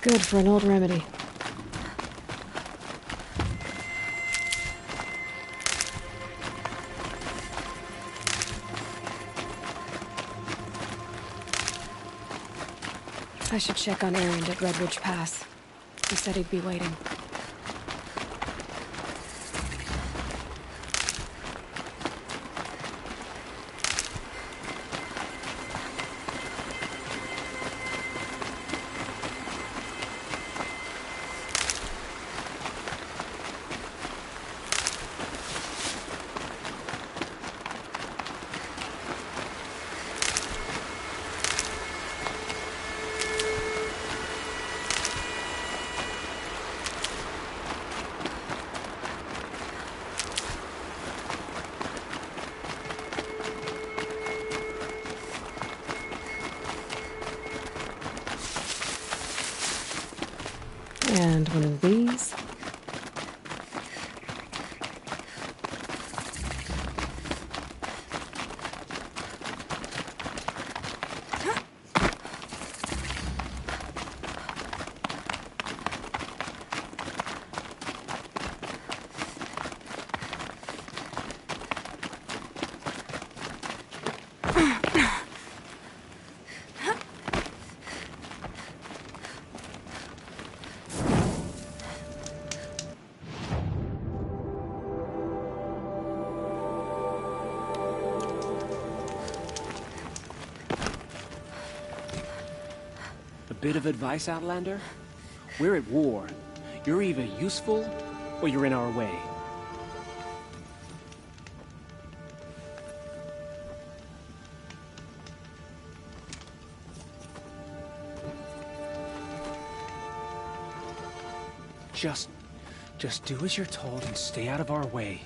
Good for an old remedy. I should check on Errand at Red Ridge Pass. He said he'd be waiting. And one of these. Bit of advice, Outlander? We're at war. You're either useful, or you're in our way. Just do as you're told and stay out of our way.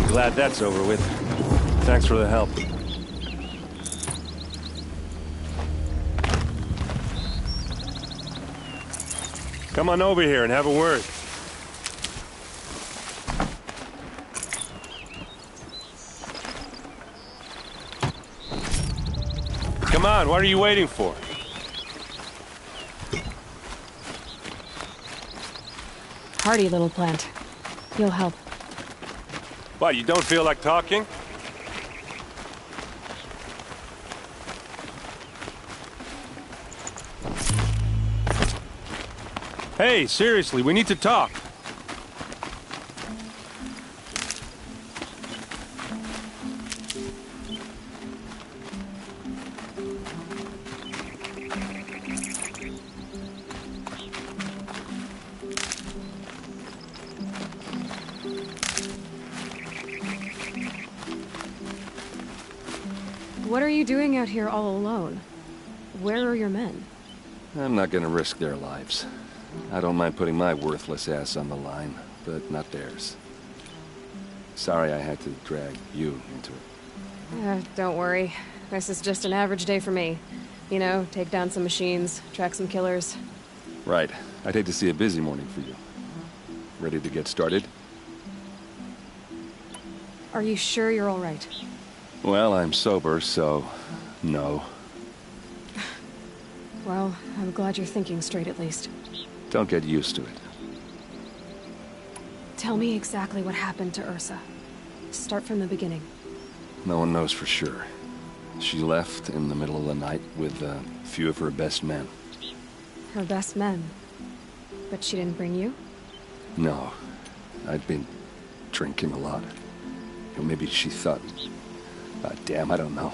Glad that's over with. Thanks for the help. Come on over here and have a word. Come on, what are you waiting for? Hardy little plant. You'll help. What, you don't feel like talking? Hey, seriously, we need to talk. What are you doing out here all alone? Where are your men? I'm not gonna risk their lives. I don't mind putting my worthless ass on the line, but not theirs. Sorry I had to drag you into it. Don't worry. This is just an average day for me. You know, take down some machines, track some killers. Right. I'd hate to see a busy morning for you. Ready to get started? Are you sure you're all right? Well, I'm sober, so no. Well, I'm glad you're thinking straight at least. Don't get used to it. Tell me exactly what happened to Ursa. Start from the beginning. No one knows for sure. She left in the middle of the night with a few of her best men. Her best men? But she didn't bring you? No. I'd been drinking a lot. Or maybe she thought... damn, I don't know.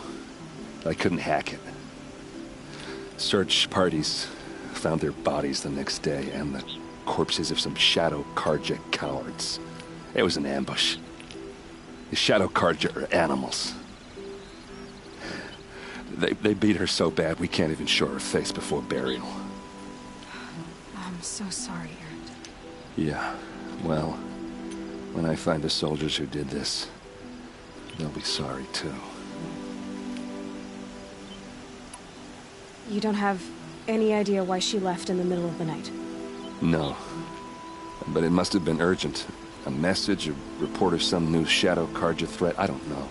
I couldn't hack it. Search parties found their bodies the next day, and the corpses of some Shadow Karja cowards. It was an ambush. The Shadow Karja are animals. They beat her so bad we can't even show her face before burial. I'm so sorry, Erend. Yeah, well, when I find the soldiers who did this, they'll be sorry too. You don't have any idea why she left in the middle of the night? No. But it must have been urgent. A message, a report of some new Shadow Karja threat, I don't know.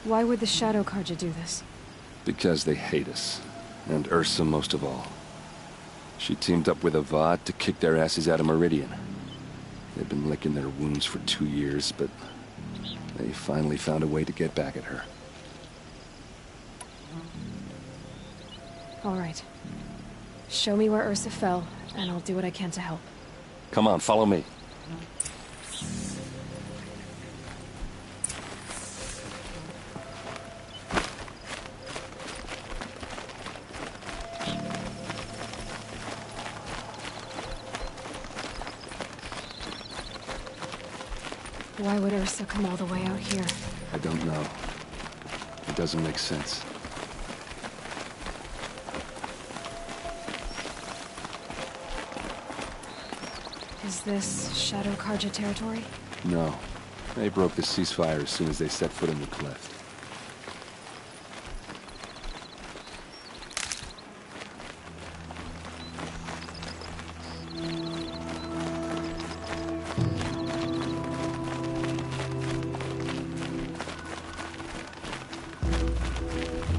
Why would the Shadow Karja do this? Because they hate us. And Ursa most of all. She teamed up with Avad to kick their asses out of Meridian. They've been licking their wounds for 2 years, but they finally found a way to get back at her. All right. Show me where Ursa fell, and I'll do what I can to help. Come on, follow me. Why would Ursa come all the way out here? I don't know. It doesn't make sense. Is this Shadow Karja territory? No. They broke the ceasefire as soon as they set foot in the cleft.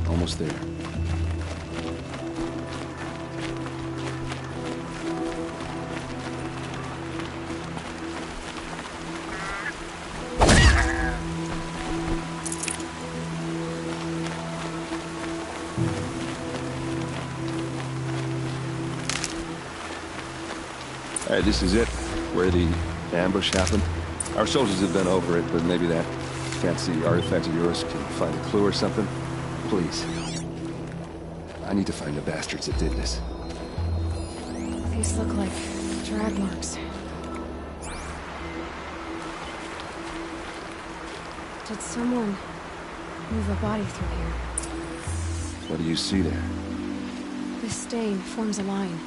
Almost there. All right, this is it, where the ambush happened. Our soldiers have been over it, but maybe that fancy artifact of yours can find a clue or something. Please. I need to find the bastards that did this. These look like drag marks. Did someone move a body through here? What do you see there? This stain forms a line,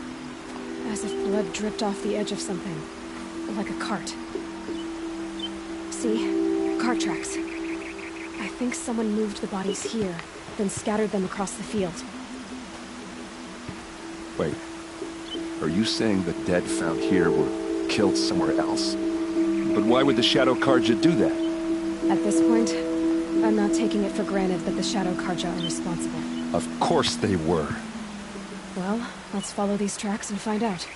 as if blood dripped off the edge of something, like a cart. See? Cart tracks. I think someone moved the bodies here, then scattered them across the field. Wait. Are you saying the dead found here were killed somewhere else? But why would the Shadow Karja do that? At this point, I'm not taking it for granted that the Shadow Karja are responsible. Of course they were. Well, let's follow these tracks and find out.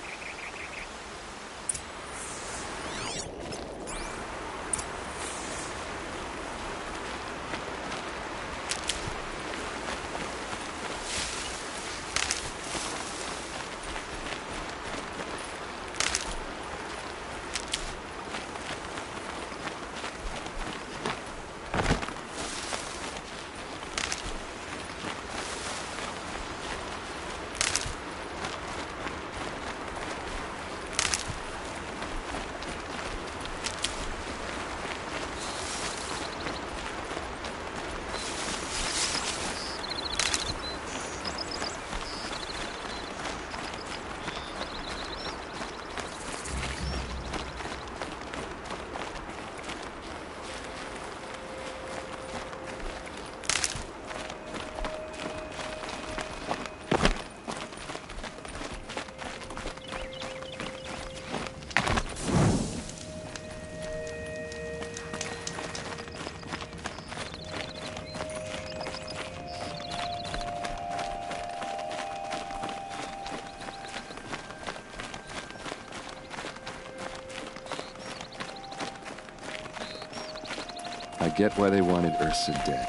I get why they wanted Ursa dead.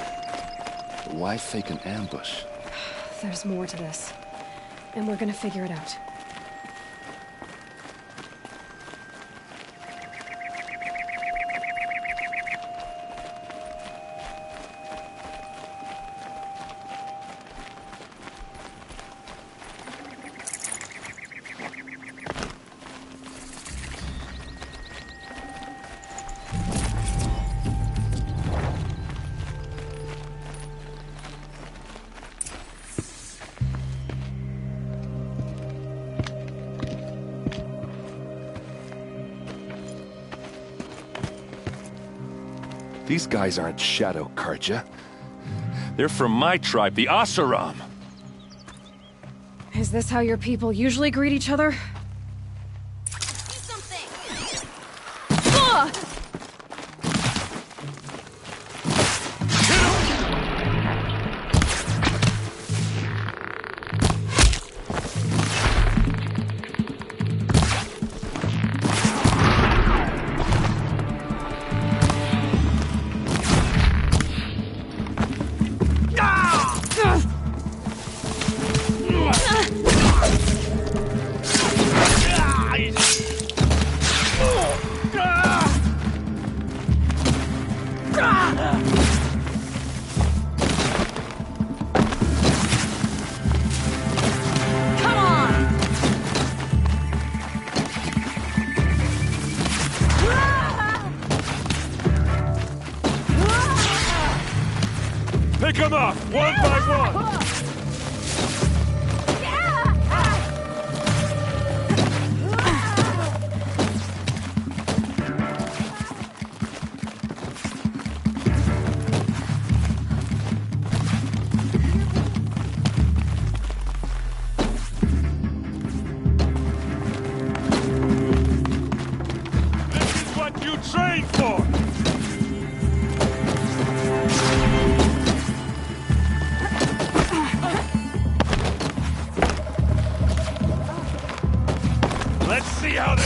But why fake an ambush? There's more to this. And we're gonna figure it out. These guys aren't Shadow Karja. They're from my tribe, the Asaram. Is this how your people usually greet each other? Do something! Ah! Pick them up, one by one! This is what you trained for! Let's see how they...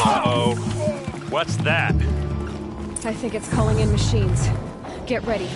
Uh-oh. What's that? I think it's calling in machines. Get ready.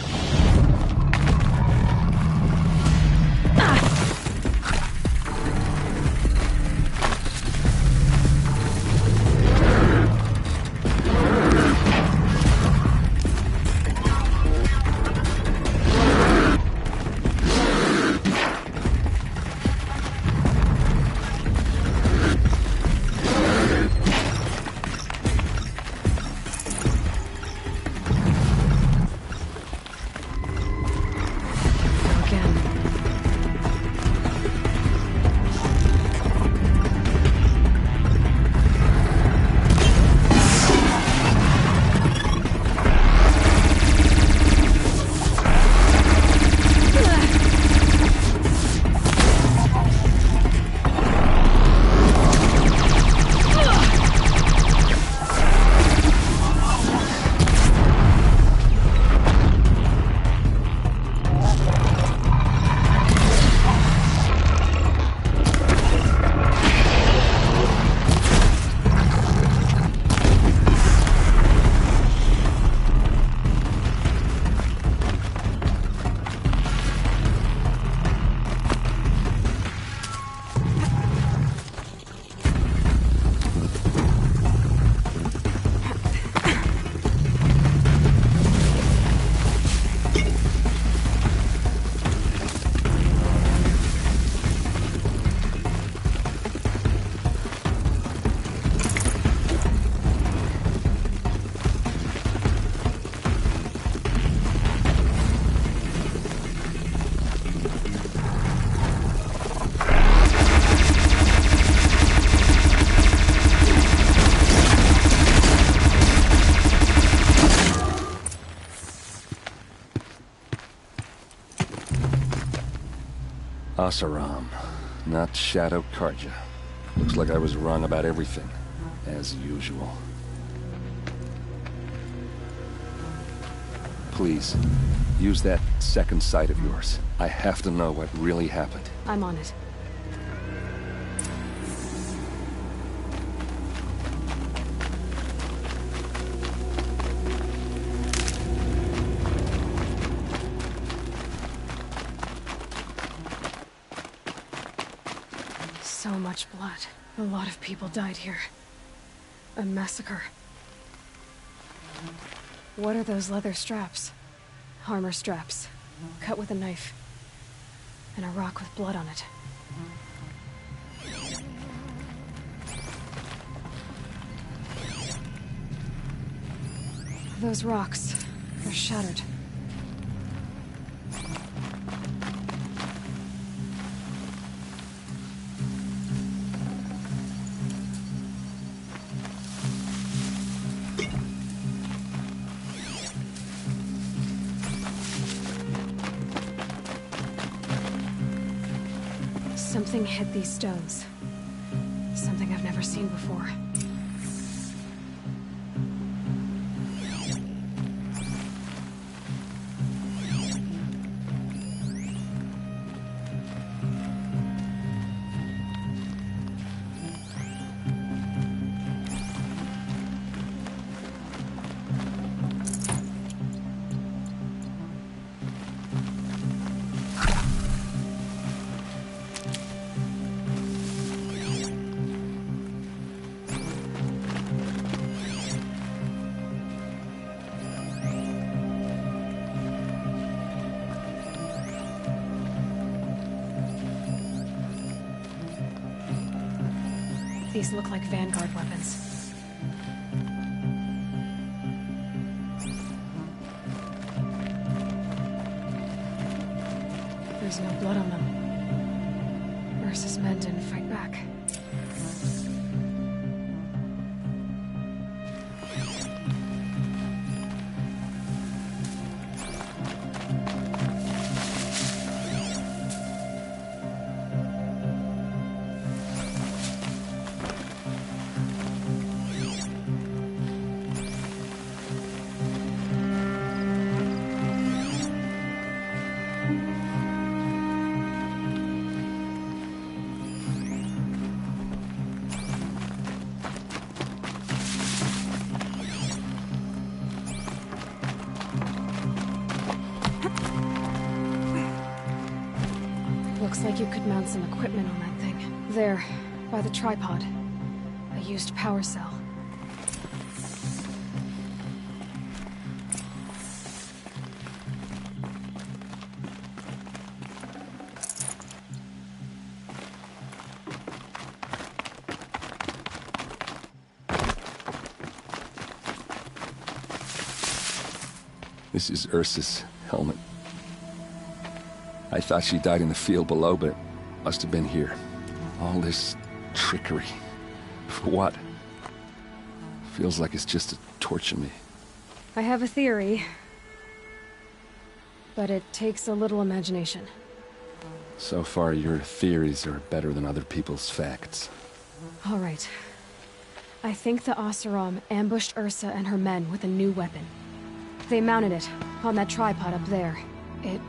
Oseram, not Shadow Karja. Looks like I was wrong about everything, as usual. Please, use that second sight of yours. I have to know what really happened. I'm on it. So much blood. A lot of people died here. A massacre. What are those leather straps? Armor straps, cut with a knife. And a rock with blood on it. Those rocks, they're shattered. Something hit these stones. Something I've never seen before. These look like Vanguard weapons. There's no blood on them. Ursa's men didn't fight back. Looks like you could mount some equipment on that thing. There, by the tripod. A used power cell. This is Ursa's helmet. I thought she died in the field below, but it must have been here. All this trickery. For what? Feels like it's just to torture me. I have a theory. But it takes a little imagination. So far, your theories are better than other people's facts. All right. I think the Oseram ambushed Ursa and her men with a new weapon. They mounted it on that tripod up there. It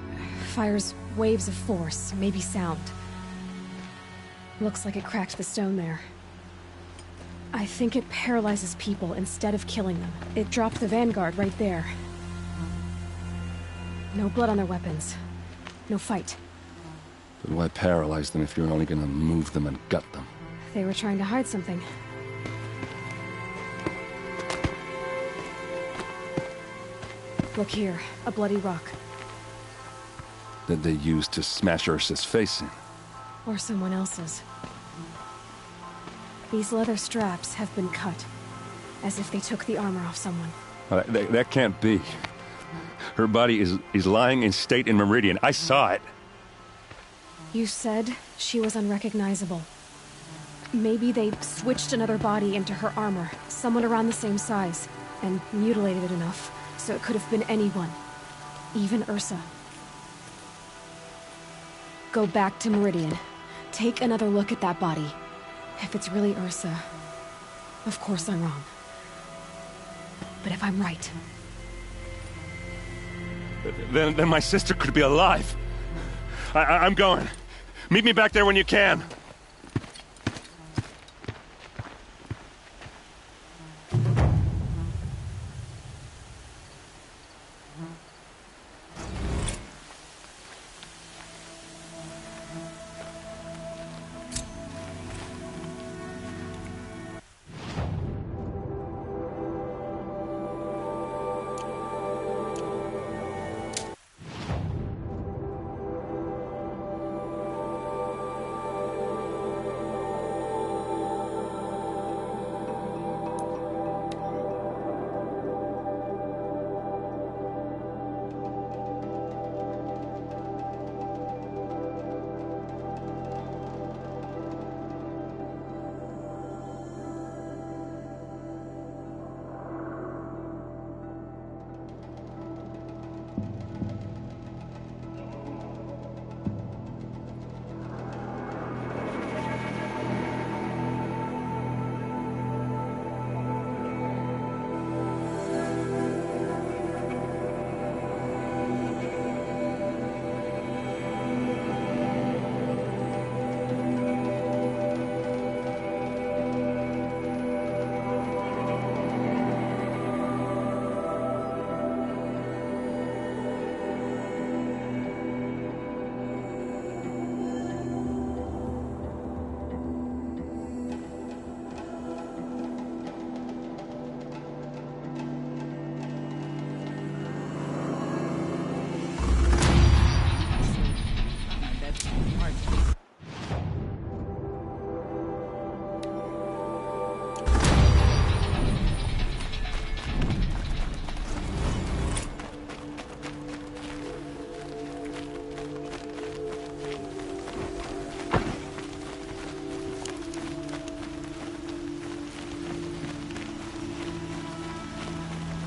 fires waves of force, maybe sound. Looks like it cracked the stone there. I think it paralyzes people instead of killing them. It dropped the Vanguard right there. No blood on their weapons. No fight. But why paralyze them if you're only gonna move them and gut them? They were trying to hide something. Look here, a bloody rock. That they used to smash Ursa's face in. Or someone else's. These leather straps have been cut, as if they took the armor off someone. That can't be. Her body is lying in state in Meridian. I saw it. You said she was unrecognizable. Maybe they switched another body into her armor, someone around the same size, and mutilated it enough, so it could have been anyone. Even Ursa. Go back to Meridian. Take another look at that body. If it's really Ursa, of course I'm wrong. But if I'm right... Then my sister could be alive. I'm going. Meet me back there when you can.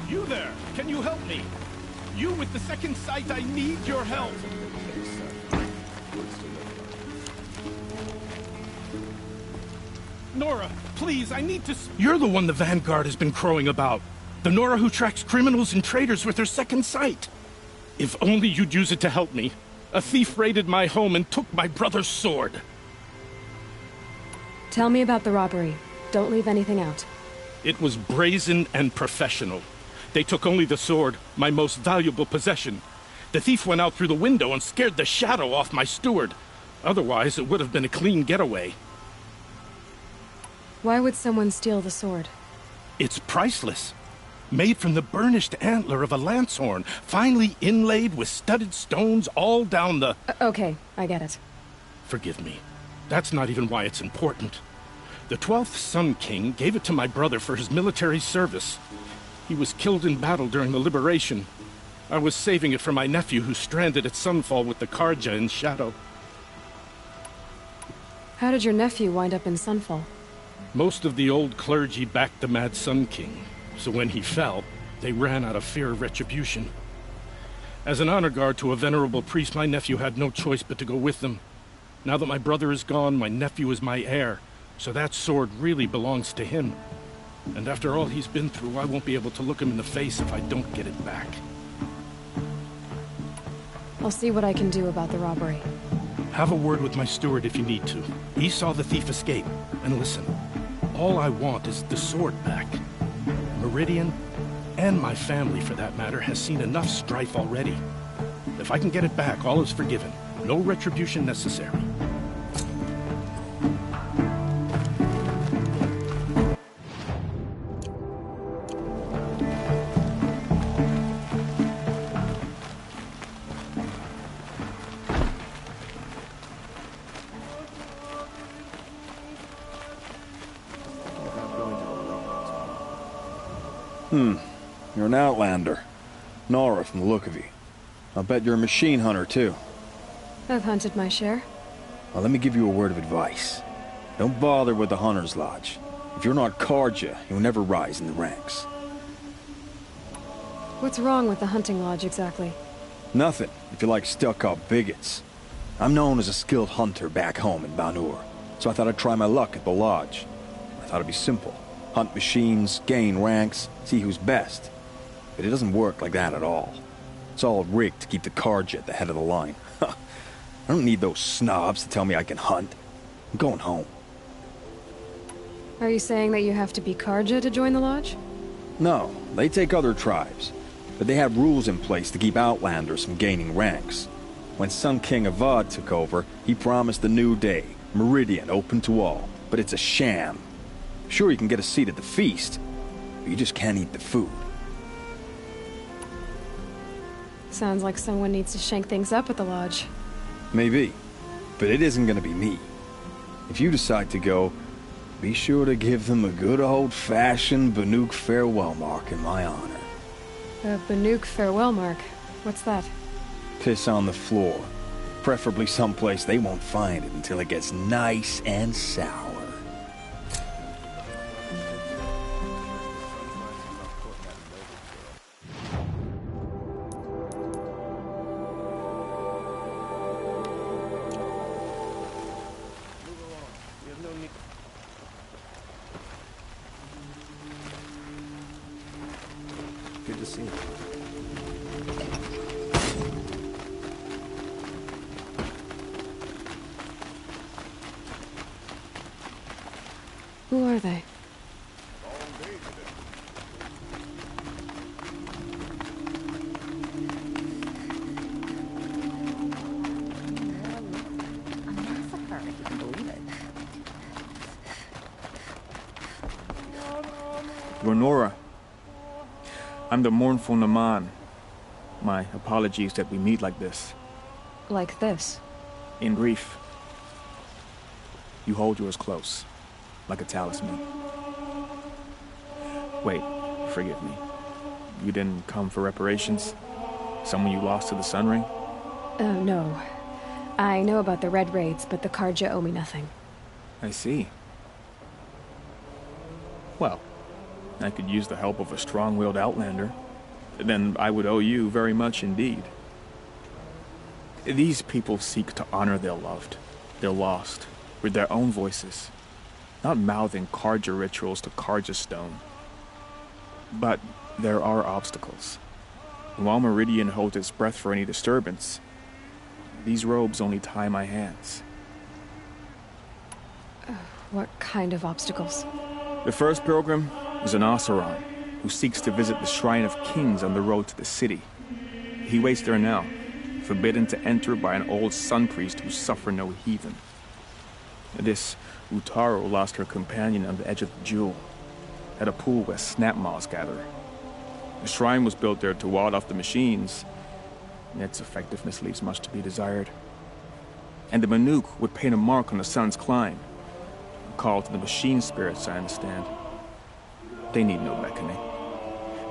You there! Can you help me? You with the second sight, I need your help! Nora, please, I need to... You're the one the Vanguard has been crowing about. The Nora who tracks criminals and traitors with her second sight. If only you'd use it to help me. A thief raided my home and took my brother's sword. Tell me about the robbery. Don't leave anything out. It was brazen and professional. They took only the sword, my most valuable possession. The thief went out through the window and scared the shadow off my steward. Otherwise, it would have been a clean getaway. Why would someone steal the sword? It's priceless. Made from the burnished antler of a lancehorn, finely inlaid with studded stones all down the... Okay, I get it. Forgive me. That's not even why it's important. The 12th Sun King gave it to my brother for his military service. He was killed in battle during the liberation. I was saving it for my nephew who's stranded at Sunfall with the Karja in Shadow. How did your nephew wind up in Sunfall? Most of the old clergy backed the Mad Sun King, so when he fell, they ran out of fear of retribution. As an honor guard to a venerable priest, my nephew had no choice but to go with them. Now that my brother is gone, my nephew is my heir, so that sword really belongs to him. And after all he's been through, I won't be able to look him in the face if I don't get it back. I'll see what I can do about the robbery. Have a word with my steward if you need to. He saw the thief escape. And listen, all I want is the sword back. Meridian, and my family for that matter, has seen enough strife already. If I can get it back, all is forgiven. No retribution necessary. You're an outlander. Nora from the look of you. I'll bet you're a machine hunter, too. I've hunted my share. Well, let me give you a word of advice. Don't bother with the Hunter's Lodge. If you're not Karja, you'll never rise in the ranks. What's wrong with the hunting lodge, exactly? Nothing, if you like stuck-up bigots. I'm known as a skilled hunter back home in Banur, so I thought I'd try my luck at the lodge. I thought it'd be simple. Hunt machines, gain ranks, see who's best. But it doesn't work like that at all. It's all rigged to keep the Karja at the head of the line. I don't need those snobs to tell me I can hunt. I'm going home. Are you saying that you have to be Karja to join the lodge? No, they take other tribes. But they have rules in place to keep outlanders from gaining ranks. When Sun King Avad took over, he promised a new day, Meridian open to all. But it's a sham. Sure, you can get a seat at the feast, but you just can't eat the food. Sounds like someone needs to shake things up at the lodge. Maybe, but it isn't gonna be me. If you decide to go, be sure to give them a good old-fashioned Banuk farewell mark in my honor. A Banuk farewell mark? What's that? Piss on the floor. Preferably someplace they won't find it until it gets nice and sour. Good to see you. Who are they? Nora. I'm the mournful Naman. My apologies that we meet like this. Like this? In grief. You hold yours close, like a talisman. Wait, forgive me. You didn't come for reparations? Someone you lost to the Sun Ring? No. I know about the Red Raids, but the Karja owe me nothing. I see. Well, I could use the help of a strong-willed outlander. Then I would owe you very much indeed. These people seek to honor their loved, their lost, with their own voices, not mouthing Karja rituals to Karja stone. But there are obstacles. While Meridian holds its breath for any disturbance, these robes only tie my hands. What kind of obstacles? The first pilgrim is an Oseram who seeks to visit the Shrine of Kings on the road to the city. He waits there now, forbidden to enter by an old sun priest who suffer no heathen. This Utaro lost her companion on the edge of the Jewel, at a pool where snap moths gather. The shrine was built there to ward off the machines, and its effectiveness leaves much to be desired. And the Banuk would paint a mark on the sun's climb, a call to the machine spirits, I understand. They need no beckoning.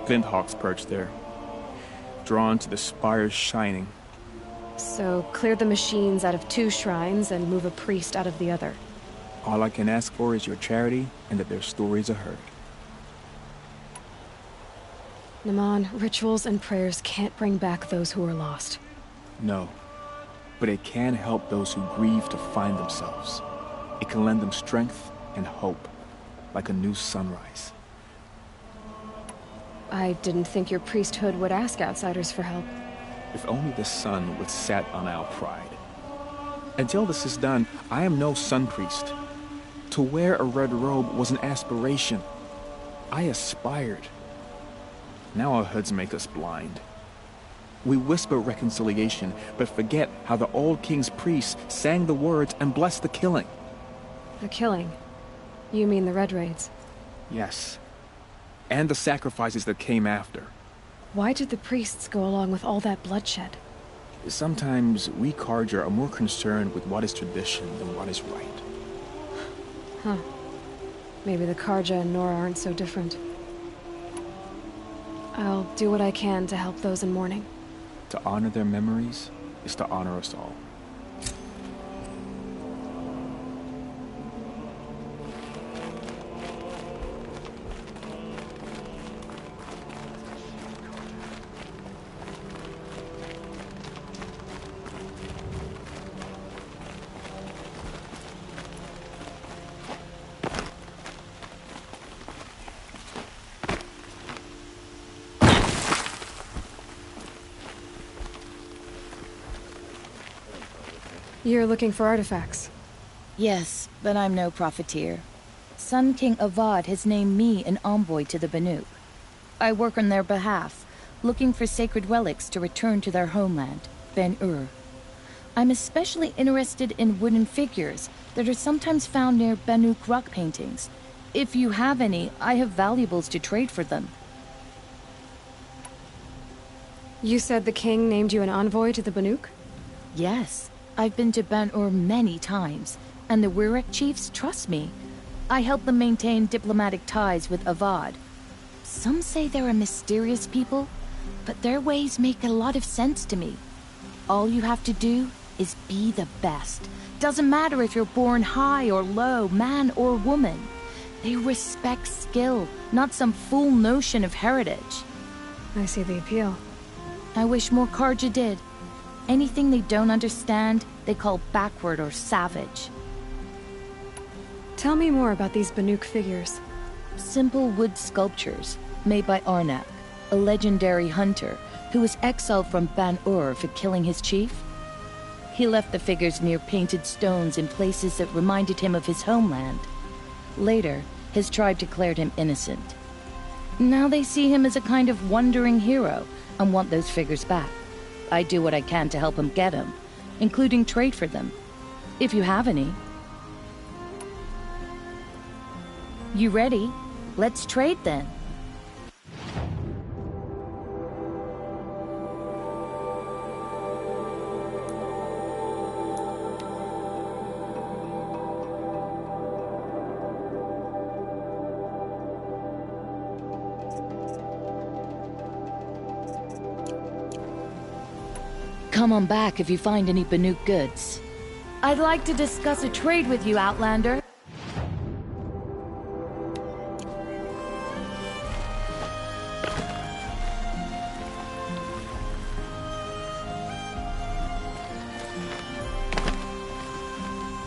Glinthawks perch there, drawn to the spire's shining. So, clear the machines out of 2 shrines and move a priest out of the other. All I can ask for is your charity and that their stories are heard. Naman, rituals and prayers can't bring back those who are lost. No, but it can help those who grieve to find themselves. It can lend them strength and hope, like a new sunrise. I didn't think your priesthood would ask outsiders for help. If only the sun would set on our pride. Until this is done, I am no sun priest. To wear a red robe was an aspiration. I aspired. Now our hoods make us blind. We whisper reconciliation, but forget how the old king's priests sang the words and blessed the killing. The killing? You mean the Red Raids? Yes. And the sacrifices that came after. Why did the priests go along with all that bloodshed? Sometimes we Karja are more concerned with what is tradition than what is right. Huh. Maybe the Karja and Nora aren't so different. I'll do what I can to help those in mourning. To honor their memories is to honor us all. You're looking for artifacts. Yes, but I'm no profiteer. Sun King Avad has named me an envoy to the Banuk. I work on their behalf, looking for sacred relics to return to their homeland, Ben-Ur. I'm especially interested in wooden figures that are sometimes found near Banuk rock paintings. If you have any, I have valuables to trade for them. You said the king named you an envoy to the Banuk? Yes, I've been to Ben-Ur many times, and the Wirek chiefs trust me. I help them maintain diplomatic ties with Avad. Some say they're a mysterious people, but their ways make a lot of sense to me. All you have to do is be the best. Doesn't matter if you're born high or low, man or woman. They respect skill, not some fool notion of heritage. I see the appeal. I wish more Karja did. Anything they don't understand, they call backward or savage. Tell me more about these Banuk figures. Simple wood sculptures, made by Arnak, a legendary hunter who was exiled from Ban-Ur for killing his chief. He left the figures near painted stones in places that reminded him of his homeland. Later, his tribe declared him innocent. Now they see him as a kind of wandering hero and want those figures back. I do what I can to help him get them, including trade for them, if you have any. You ready? Let's trade then. Come on back if you find any Banuk goods. I'd like to discuss a trade with you, Outlander.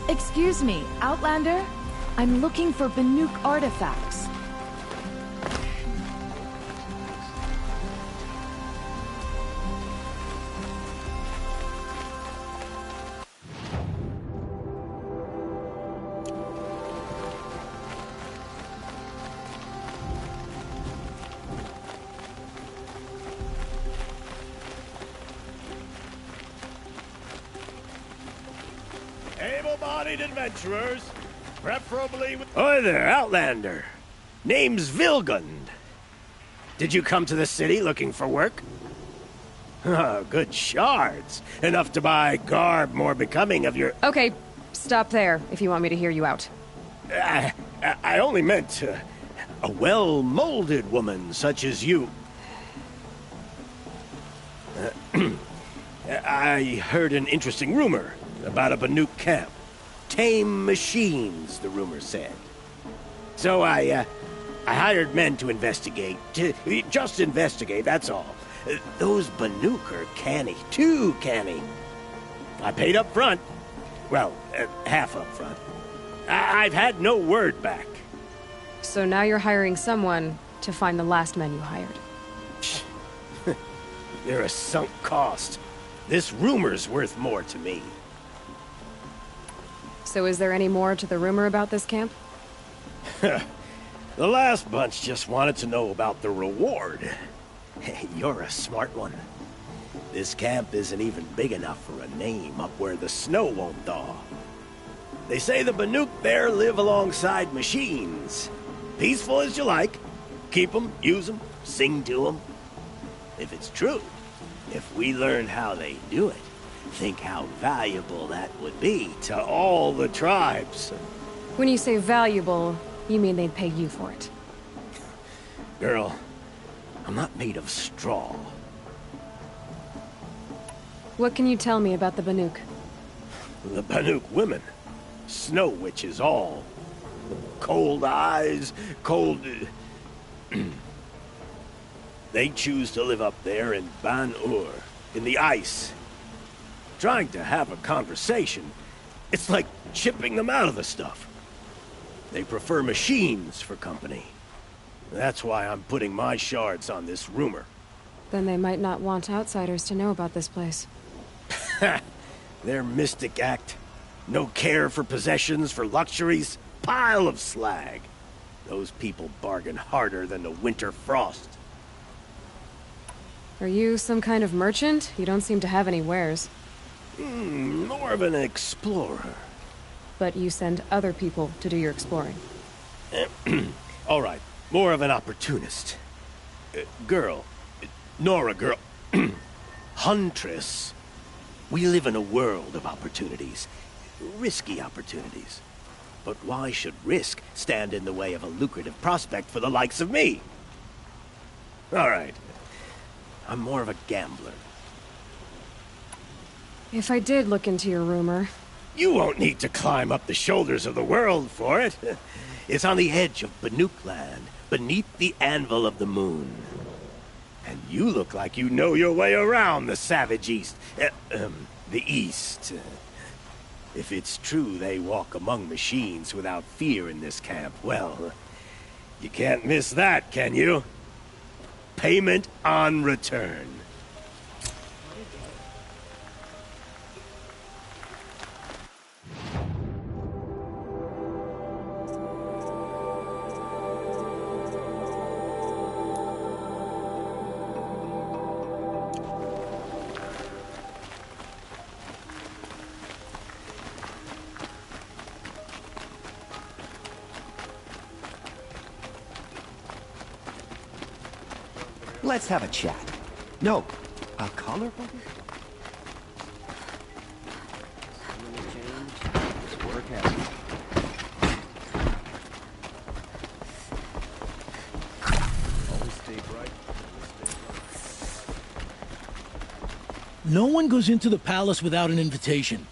Excuse me, Outlander? I'm looking for Banuk artifacts. Able-bodied adventurers, preferably with... Oi there, Outlander. Name's Vilgund. Did you come to the city looking for work? Oh, good shards. Enough to buy garb more becoming of your... Okay, stop there if you want me to hear you out. I only meant a well-molded woman such as you. I heard an interesting rumor about a Banuk camp. Tame machines, the rumor said. So I hired men to investigate. Just investigate, that's all. Those Banuk are canny, too canny. I paid up front. Well, half up front. I've had no word back. So now you're hiring someone to find the last men you hired. They're a sunk cost. This rumor's worth more to me. So is there any more to the rumor about this camp? The last bunch just wanted to know about the reward. You're a smart one. This camp isn't even big enough for a name up where the snow won't thaw. They say the Banuk there live alongside machines. Peaceful as you like. Keep them, use them, sing to them. If it's true, if we learn how they do it, think how valuable that would be to all the tribes. When you say valuable, you mean they'd pay you for it. Girl, I'm not made of straw. What can you tell me about the Banuk? The Banuk women. Snow witches all. Cold eyes, cold... They choose to live up there in Ban-Ur, in the ice. Trying to have a conversation, it's like chipping them out of the stuff. They prefer machines for company. That's why I'm putting my shards on this rumor. Then they might not want outsiders to know about this place. Their mystic act. No care for possessions, for luxuries. Pile of slag. Those people bargain harder than the winter frost. Are you some kind of merchant? You don't seem to have any wares. More of an explorer. But you send other people to do your exploring. All right, more of an opportunist. Girl. Nora girl. Huntress. We live in a world of opportunities. Risky opportunities. But why should risk stand in the way of a lucrative prospect for the likes of me? All right. I'm more of a gambler. If I did look into your rumor... You won't need to climb up the shoulders of the world for it. It's on the edge of Banuk land, beneath the anvil of the moon. And you look like you know your way around the savage east. The east. If it's true they walk among machines without fear in this camp, well, you can't miss that, can you? Payment on return. Let's have a chat. No, a color bugger? No one goes into the palace without an invitation.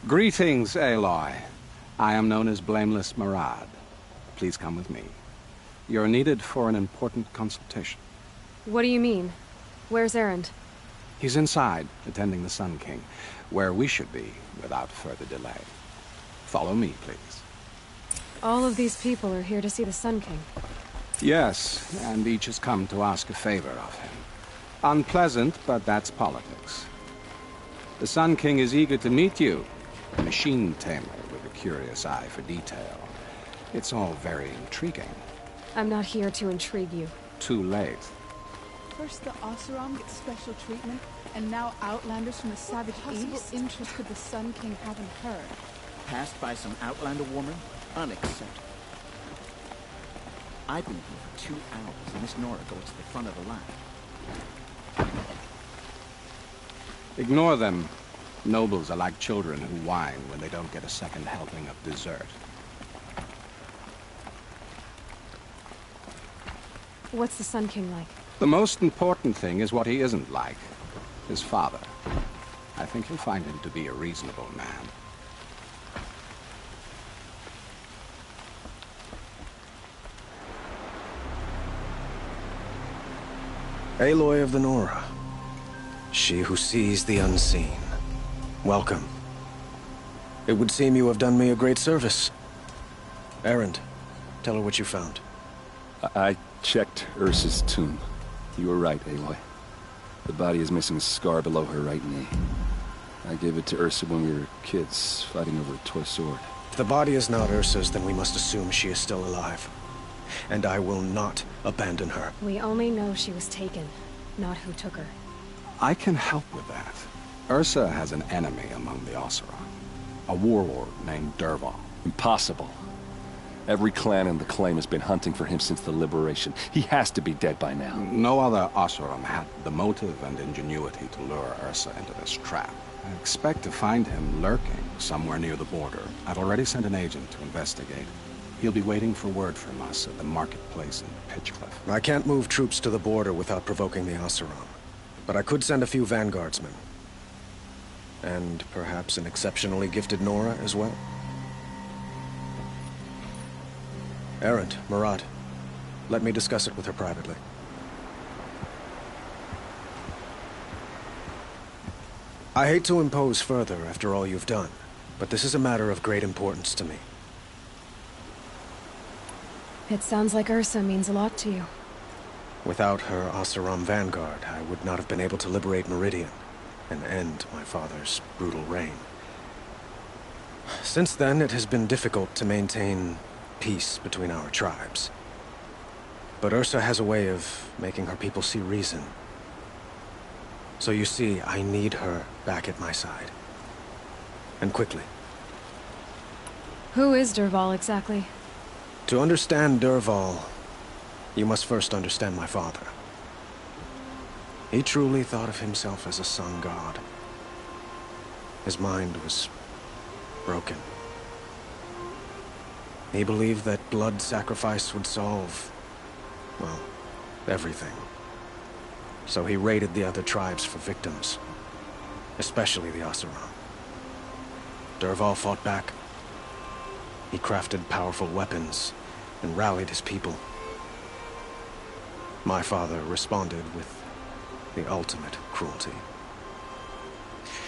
Greetings, Aloy. I am known as Blameless Marad. Please come with me. You're needed for an important consultation. What do you mean? Where's Erend? He's inside, attending the Sun King, where we should be without further delay. Follow me, please. All of these people are here to see the Sun King. Yes, and each has come to ask a favor of him. Unpleasant, but that's politics. The Sun King is eager to meet you, a machine tamer with a curious eye for detail. It's all very intriguing. I'm not here to intrigue you. Too late. First the Oseram gets special treatment, and now Outlanders from the Savage East. Interest could the Sun King haven't heard. Passed by some Outlander woman? Unacceptable. I've been here for 2 hours, and Miss Nora goes to the front of the line. Ignore them. Nobles are like children who whine when they don't get a second helping of dessert. What's the Sun King like? The most important thing is what he isn't like. His father. I think you'll find him to be a reasonable man. Aloy of the Nora. She who sees the unseen. Welcome. It would seem you have done me a great service. Erend, tell her what you found. I checked Ursa's tomb. You were right, Aloy. The body is missing a scar below her right knee. I gave it to Ursa when we were kids, fighting over a toy sword. If the body is not Ursa's, then we must assume she is still alive. And I will not abandon her. We only know she was taken, not who took her. I can help with that. Ursa has an enemy among the Oseram. A warlord named Dervahl. Impossible. Every clan in the claim has been hunting for him since the liberation. He has to be dead by now. No other Oseram had the motive and ingenuity to lure Ursa into this trap. I expect to find him lurking somewhere near the border. I've already sent an agent to investigate. He'll be waiting for word from us at the marketplace in Pitchcliff. I can't move troops to the border without provoking the Oseram. But I could send a few vanguardsmen. And perhaps an exceptionally gifted Nora as well. Erend, Marad, let me discuss it with her privately. I hate to impose further after all you've done, but this is a matter of great importance to me. It sounds like Ursa means a lot to you. Without her Oseram vanguard, I would not have been able to liberate Meridian and end my father's brutal reign. Since then, it has been difficult to maintain peace between our tribes. But Ursa has a way of making her people see reason. So you see, I need her back at my side. And quickly. Who is Dervahl exactly? To understand Dervahl, you must first understand my father. He truly thought of himself as a sun god. His mind was broken. He believed that blood sacrifice would solve, well, everything. So he raided the other tribes for victims, especially the Oseram. Dervahl fought back. He crafted powerful weapons and rallied his people. My father responded with the ultimate cruelty.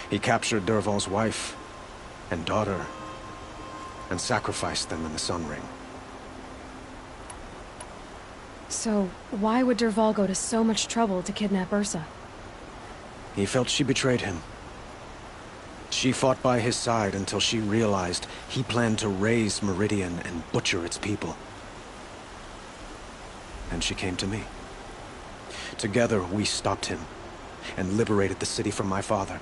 He captured Dervahl's wife and daughter and sacrificed them in the Sun Ring. So, why would Dervahl go to so much trouble to kidnap Ursa? He felt she betrayed him. She fought by his side until she realized he planned to raise Meridian and butcher its people. And she came to me. Together, we stopped him and liberated the city from my father.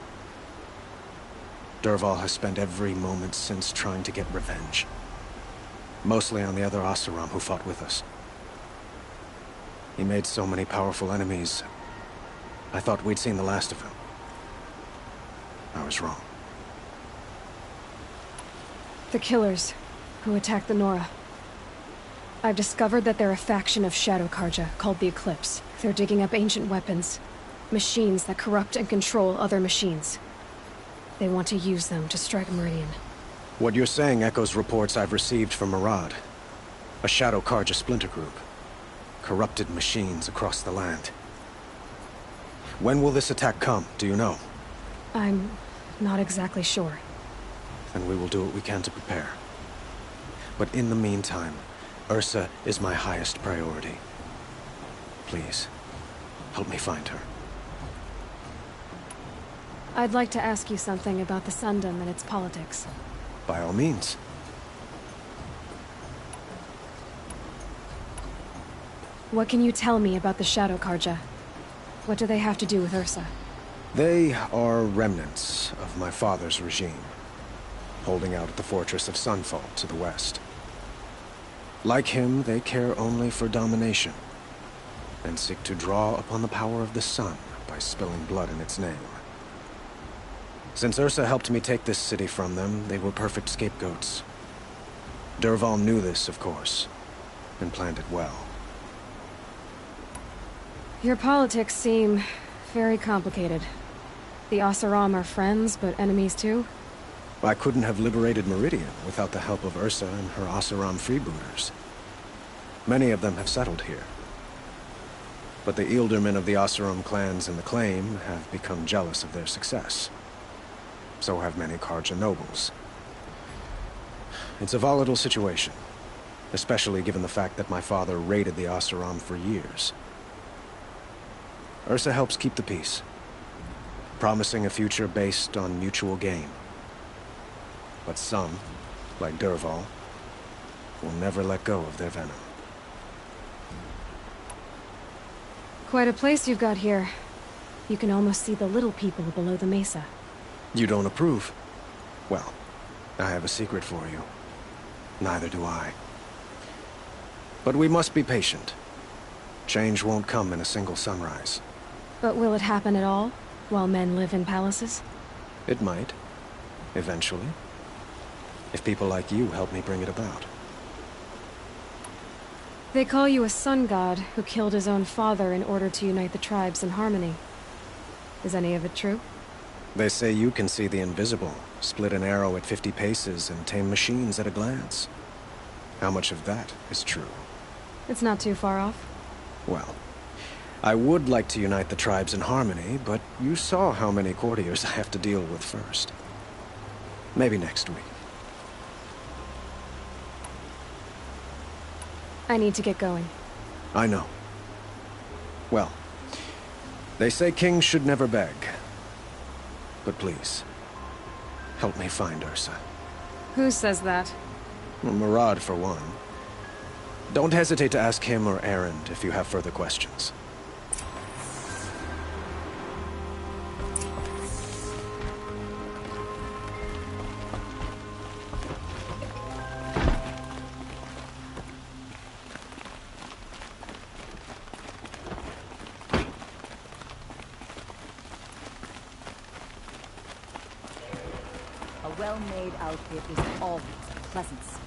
Dervahl has spent every moment since trying to get revenge. Mostly on the other Oseram who fought with us. He made so many powerful enemies, I thought we'd seen the last of him. I was wrong. The killers who attacked the Nora. I've discovered that they're a faction of Shadow Karja called the Eclipse. They're digging up ancient weapons, machines that corrupt and control other machines. They want to use them to strike Meridian. What you're saying echoes reports I've received from Murad, a Shadow Karja splinter group. Corrupted machines across the land. When will this attack come, do you know? I'm not exactly sure. Then we will do what we can to prepare. But in the meantime, Ursa is my highest priority. Please, help me find her. I'd like to ask you something about the Sundom and its politics. By all means. What can you tell me about the Shadow Karja? What do they have to do with Ursa? They are remnants of my father's regime, holding out at the fortress of Sunfall to the west. Like him, they care only for domination, and seek to draw upon the power of the sun by spilling blood in its name. Since Ursa helped me take this city from them, they were perfect scapegoats. Dervahl knew this, of course, and planned it well. Your politics seem very complicated. The Oseram are friends, but enemies too? I couldn't have liberated Meridian without the help of Ursa and her Oseram freebooters. Many of them have settled here. But the Ealdormen of the Oseram clans in the Claim have become jealous of their success. So have many Karja nobles. It's a volatile situation, especially given the fact that my father raided the Oseram for years. Ursa helps keep the peace, promising a future based on mutual gain. But some, like Dervahl, will never let go of their venom. Quite a place you've got here. You can almost see the little people below the mesa. You don't approve? Well, I have a secret for you. Neither do I. But we must be patient. Change won't come in a single sunrise. But will it happen at all, while men live in palaces? It might. Eventually. If people like you help me bring it about. They call you a sun god who killed his own father in order to unite the tribes in harmony. Is any of it true? They say you can see the invisible, split an arrow at 50 paces, and tame machines at a glance. How much of that is true? It's not too far off. Well, I would like to unite the tribes in harmony, but you saw how many courtiers I have to deal with first. Maybe next week. I need to get going. I know. Well, they say kings should never beg. But please, help me find Ursa. Who says that? Murad, for one. Don't hesitate to ask him or Erend if you have further questions. A well-made outfit is always a pleasant sight.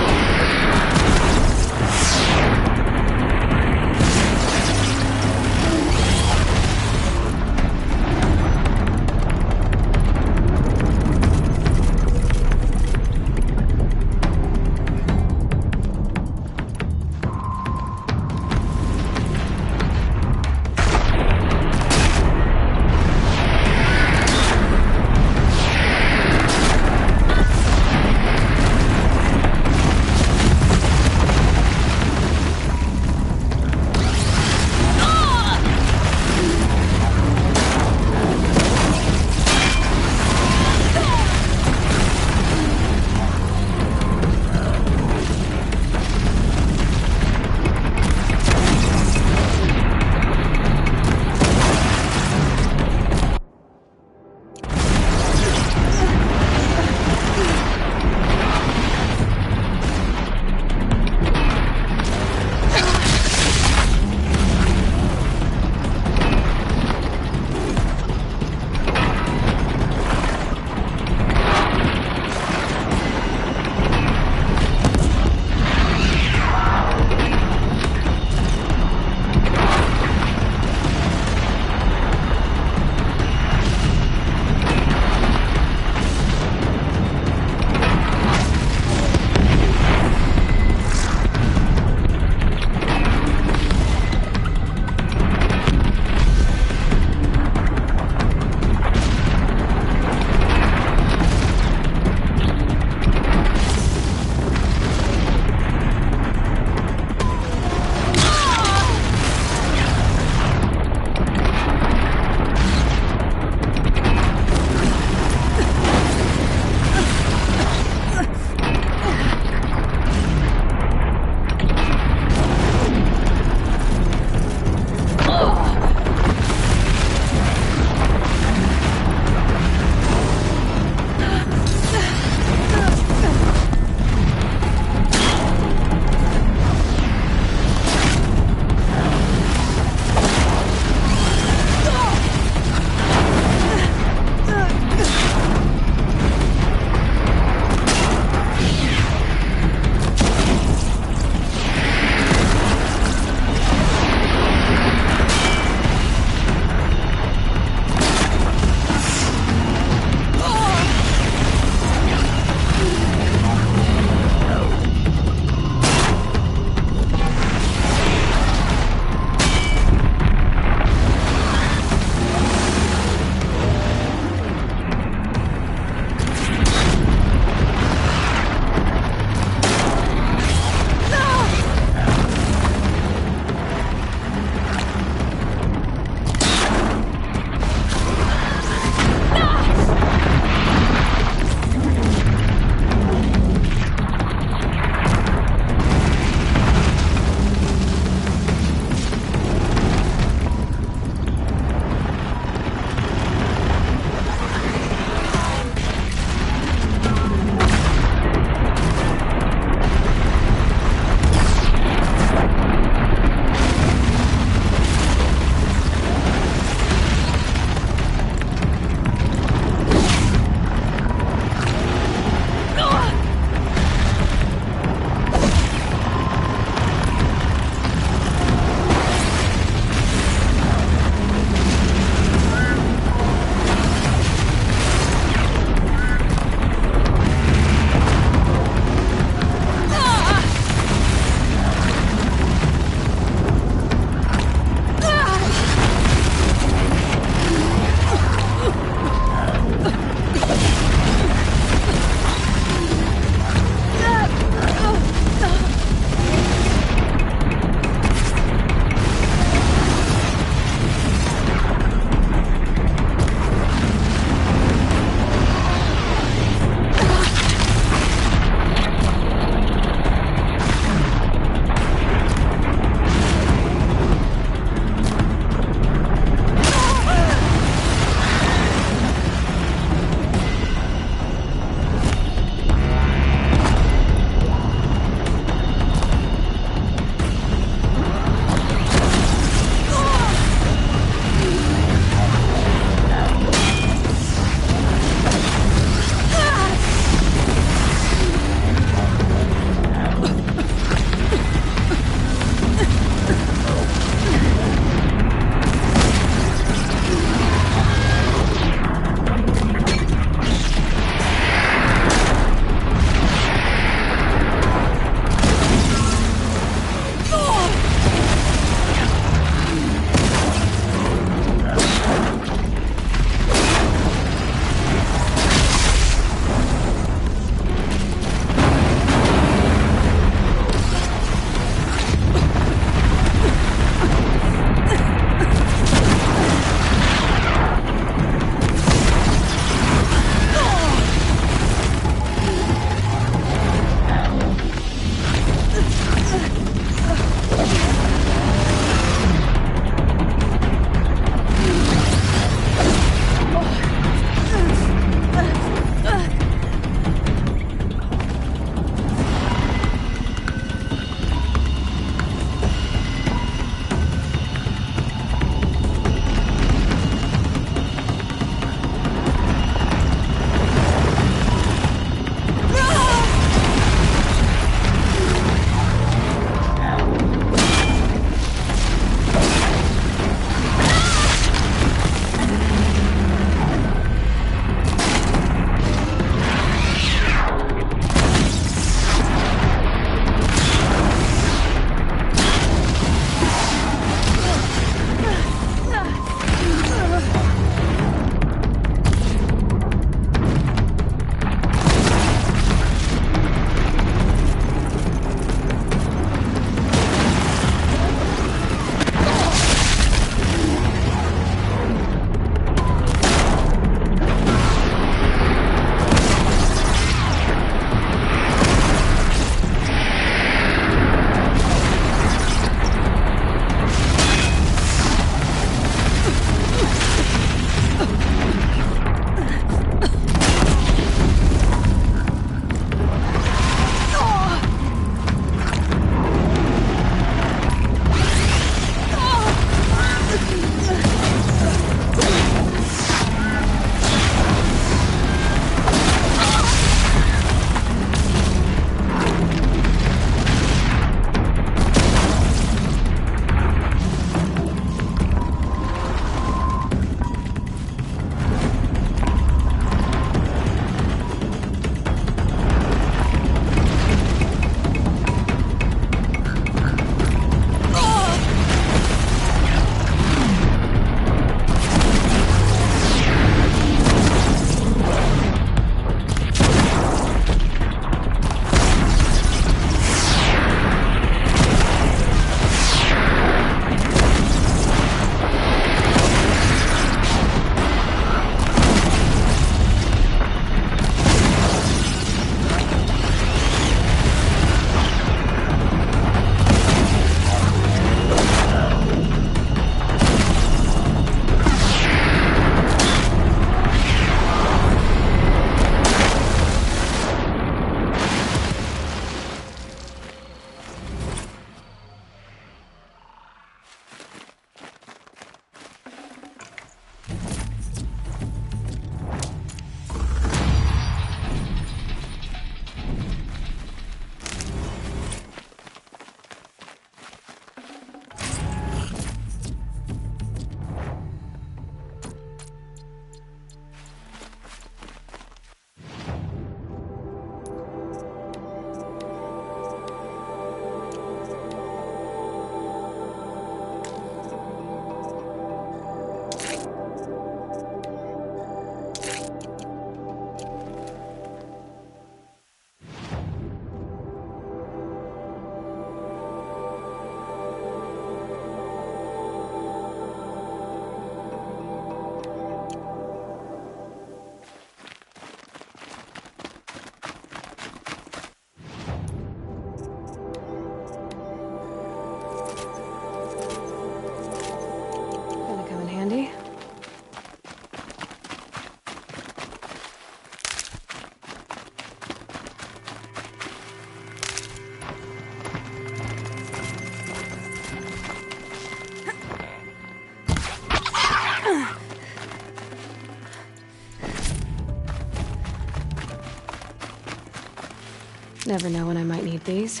Never know when I might need these.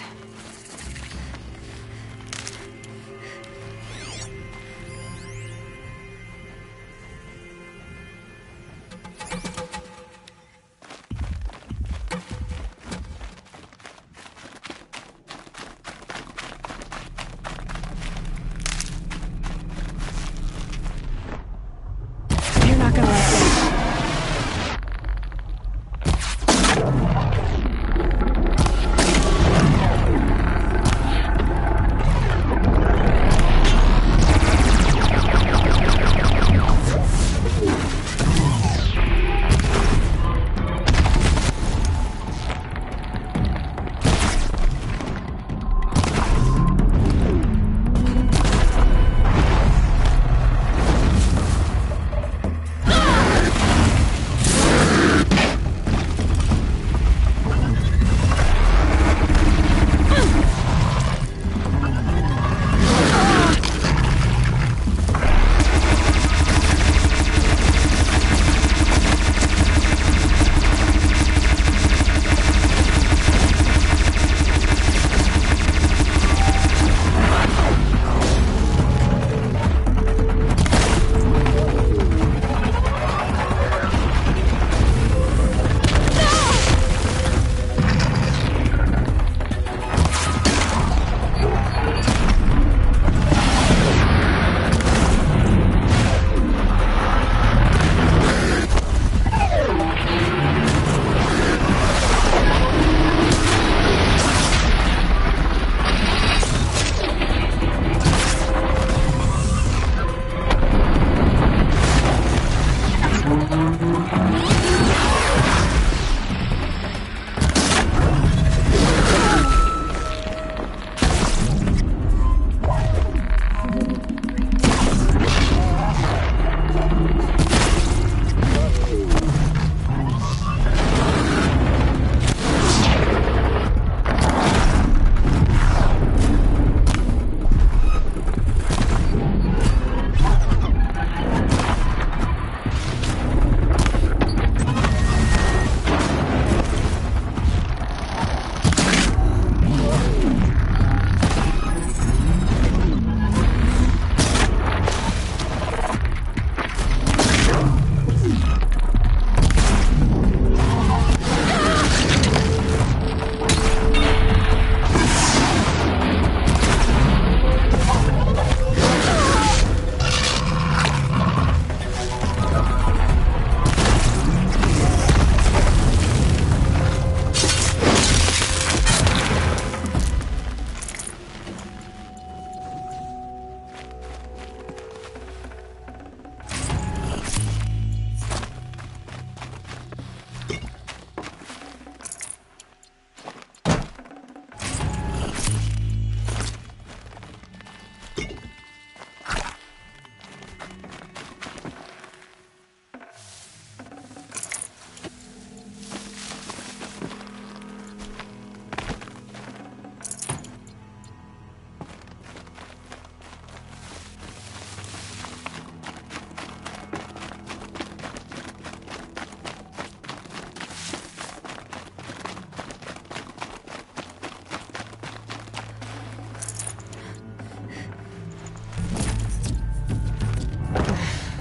You're not gonna let me.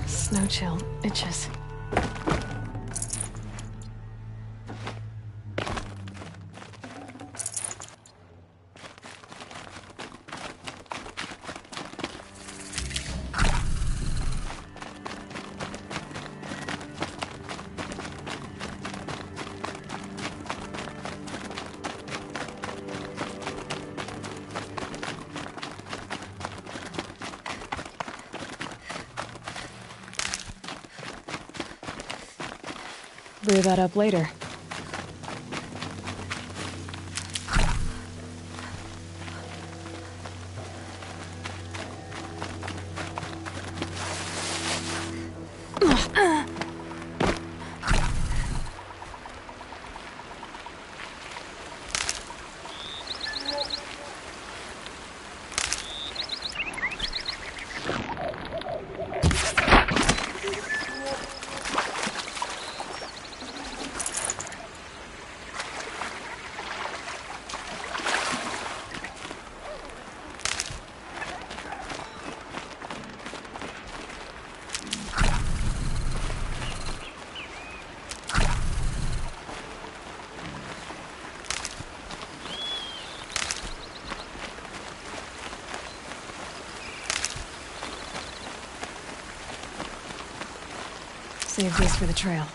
Snow chill itches. Brew that up later. save this for the trail.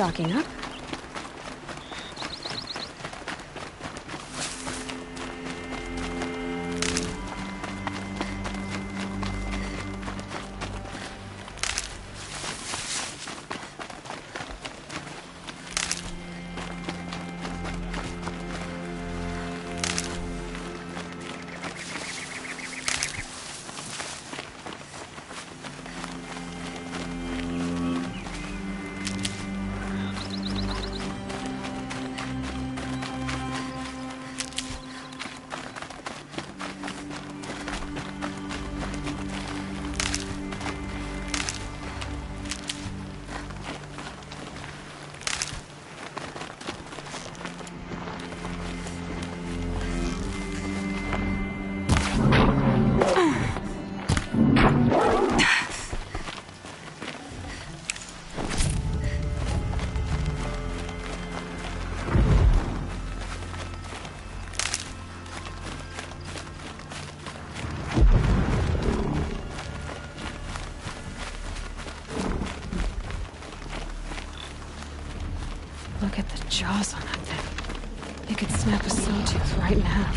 Stocking up. Look at the jaws on that thing. It could snap a sawtooth right in half.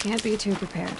Can't be too prepared.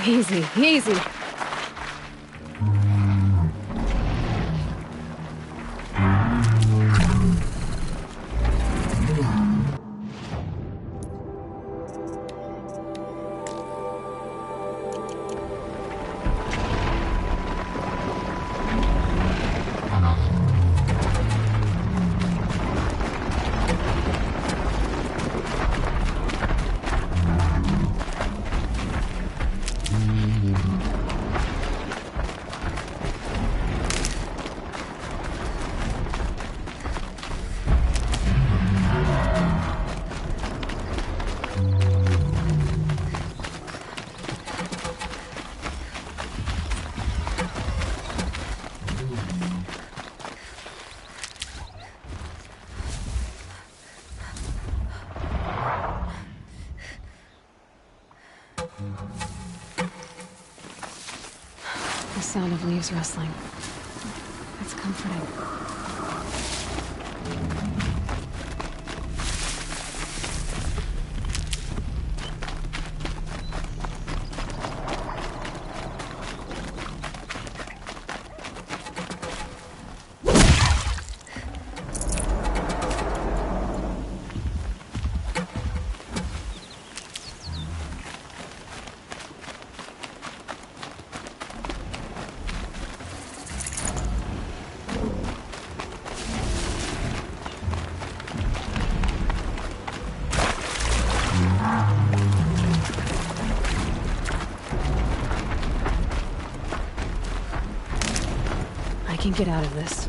Easy, easy. The sound of leaves rustling. It's comforting. I can get out of this.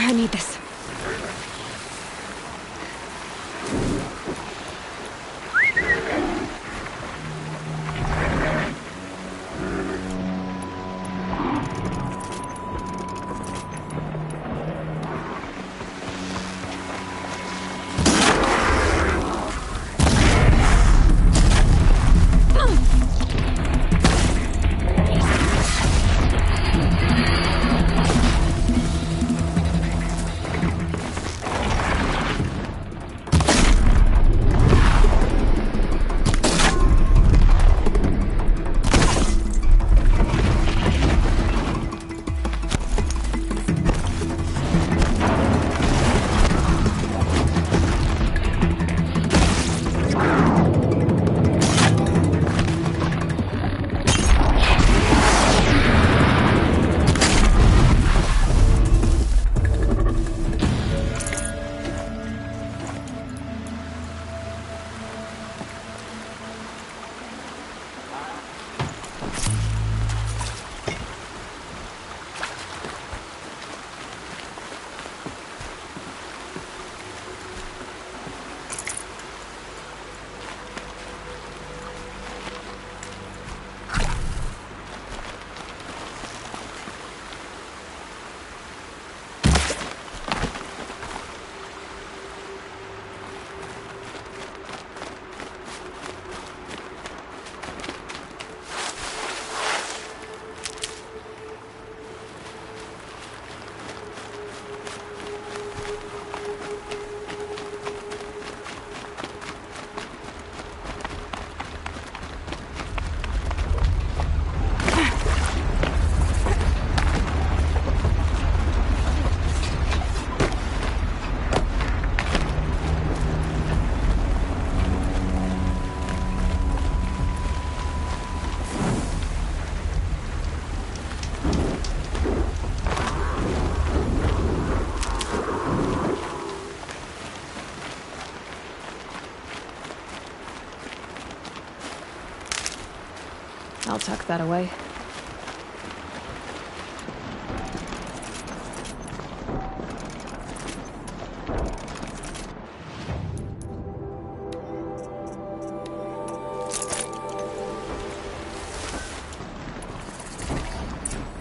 I need this. that away.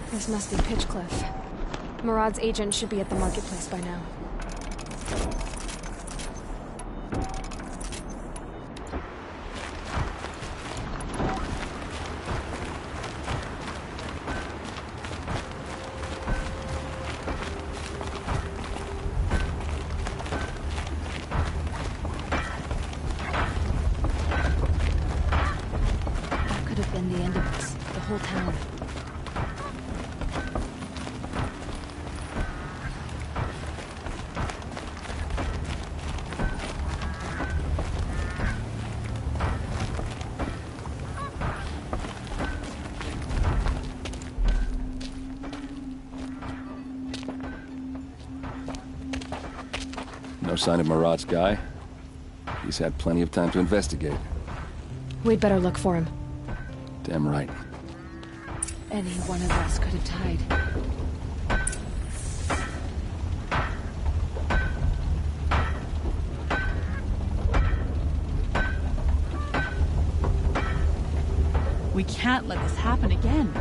This must be Pitchcliff. Murad's agent should be at the marketplace by now. That could have been the end of this. The whole town. No sign of Murad's guy. He's had plenty of time to investigate. We'd better look for him. Damn right. Any one of us could have died. We can't let this happen again.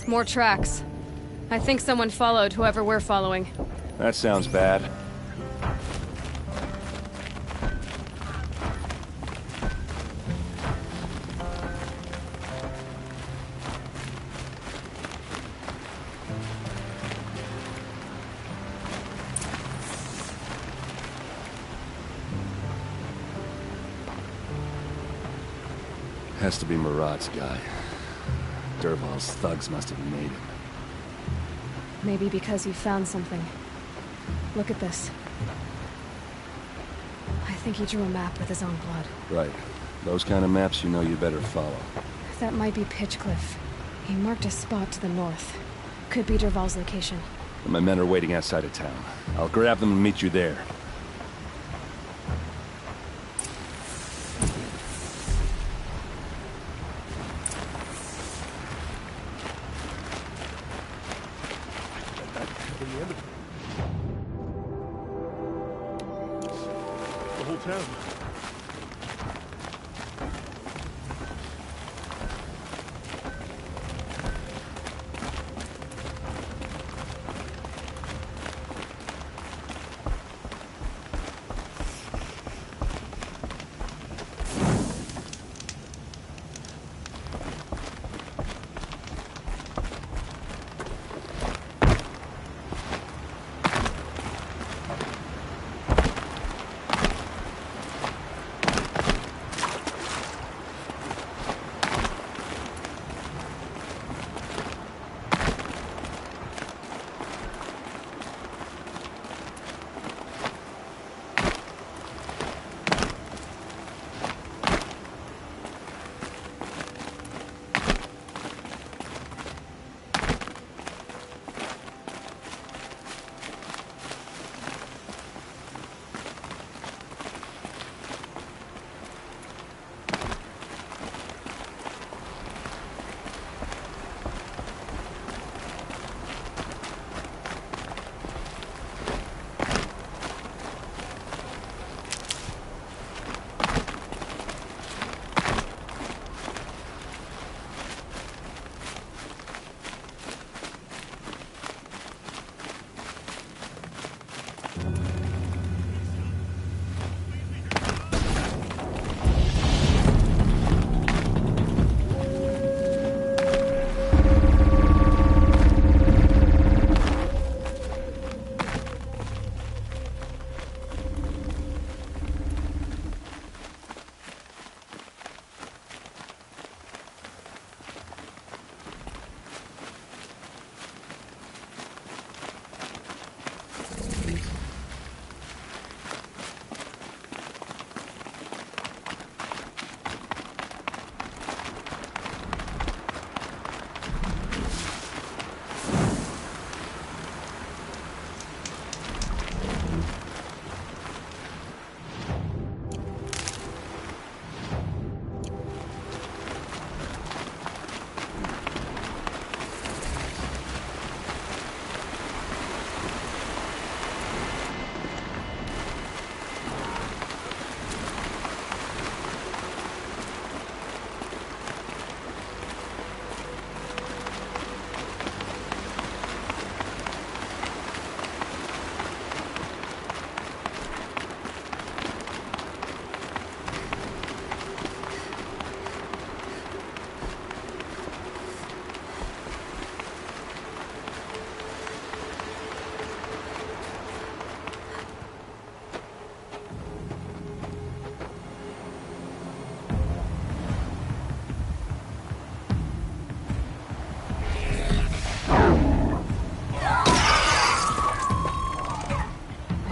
More tracks. I think someone followed whoever we're following. That sounds bad. Has to be Murad's guy. Dervahl's thugs must have made him. Maybe because he found something. Look at this. I think he drew a map with his own blood. Right. Those kind of maps you know you better follow. That might be Pitchcliff. He marked a spot to the north. Could be Dervahl's location. My men are waiting outside of town. I'll grab them and meet you there. The whole town.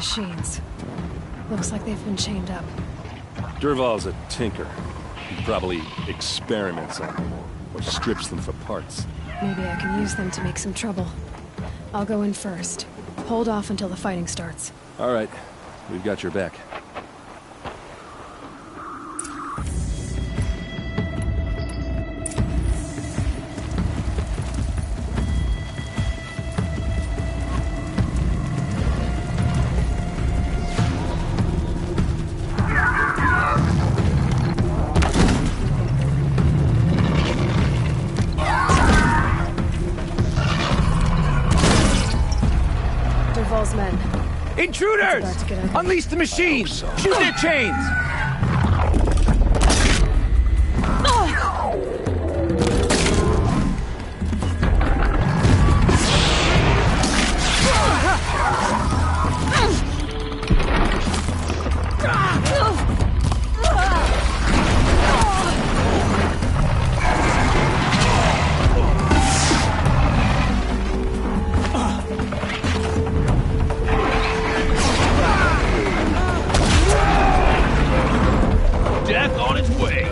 machines. Looks like they've been chained up. Durval's a tinker. He probably experiments on them, or strips them for parts. Maybe I can use them to make some trouble. I'll go in first. Hold off until the fighting starts. All right. We've got your back. Durval's men. Intruders! Unleash the machines! Shoot their chains! Death on its way!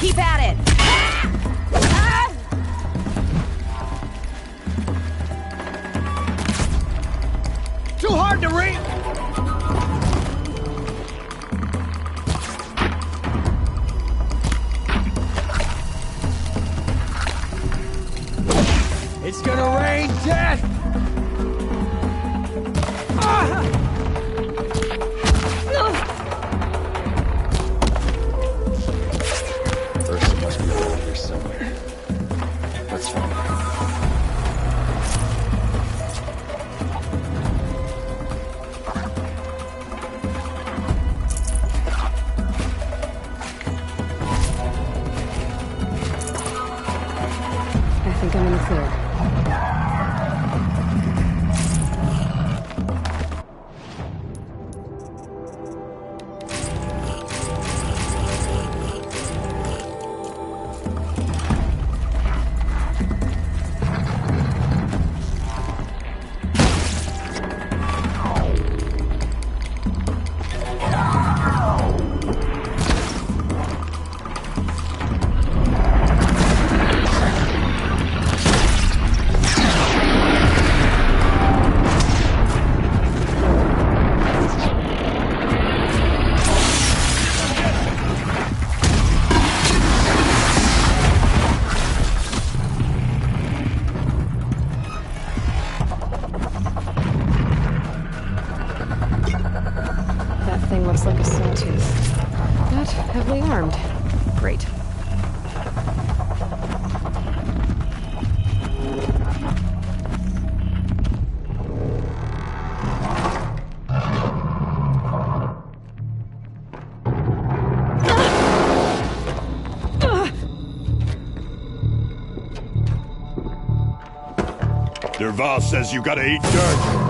Keep at it! Too hard to reach! It's gonna rain death! Ursa must be around here somewhere. Let's find her. I think I'm in the clear. Probably armed. Great. Derval says you gotta eat dirt.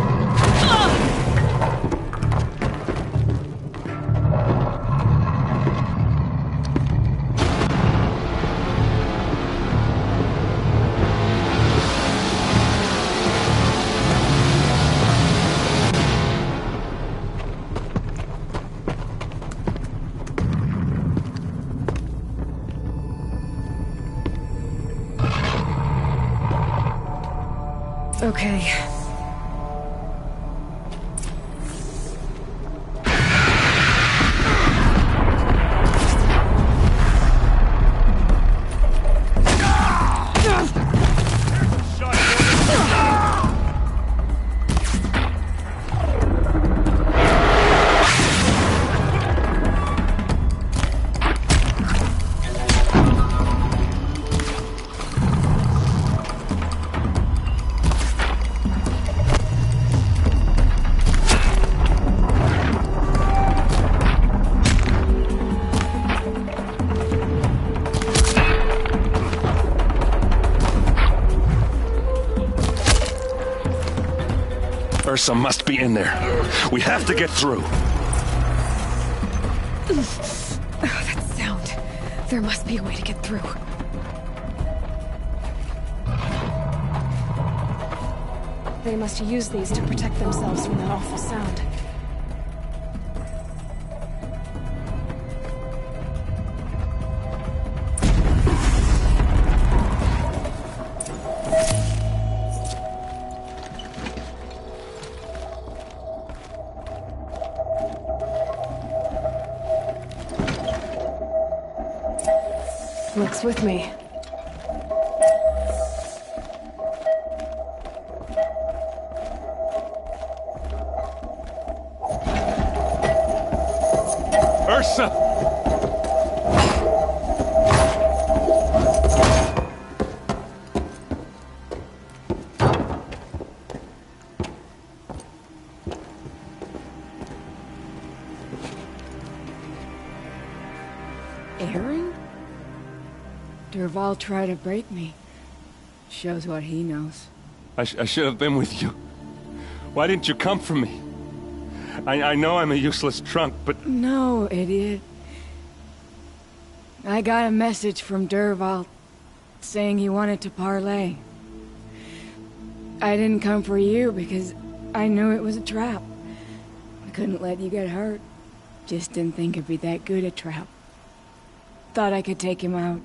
Okay. Ursa must be in there. We have to get through. Oh, that sound. There must be a way to get through. They must use these to protect themselves from that awful sound. Looks with me. Ursa! Aaron? Derval tried to break me. Shows what he knows. I should have been with you. Why didn't you come for me? I know I'm a useless trunk, but... No, idiot. I got a message from Derval saying he wanted to parlay. I didn't come for you because I knew it was a trap. I couldn't let you get hurt. Just didn't think it'd be that good a trap. Thought I could take him out.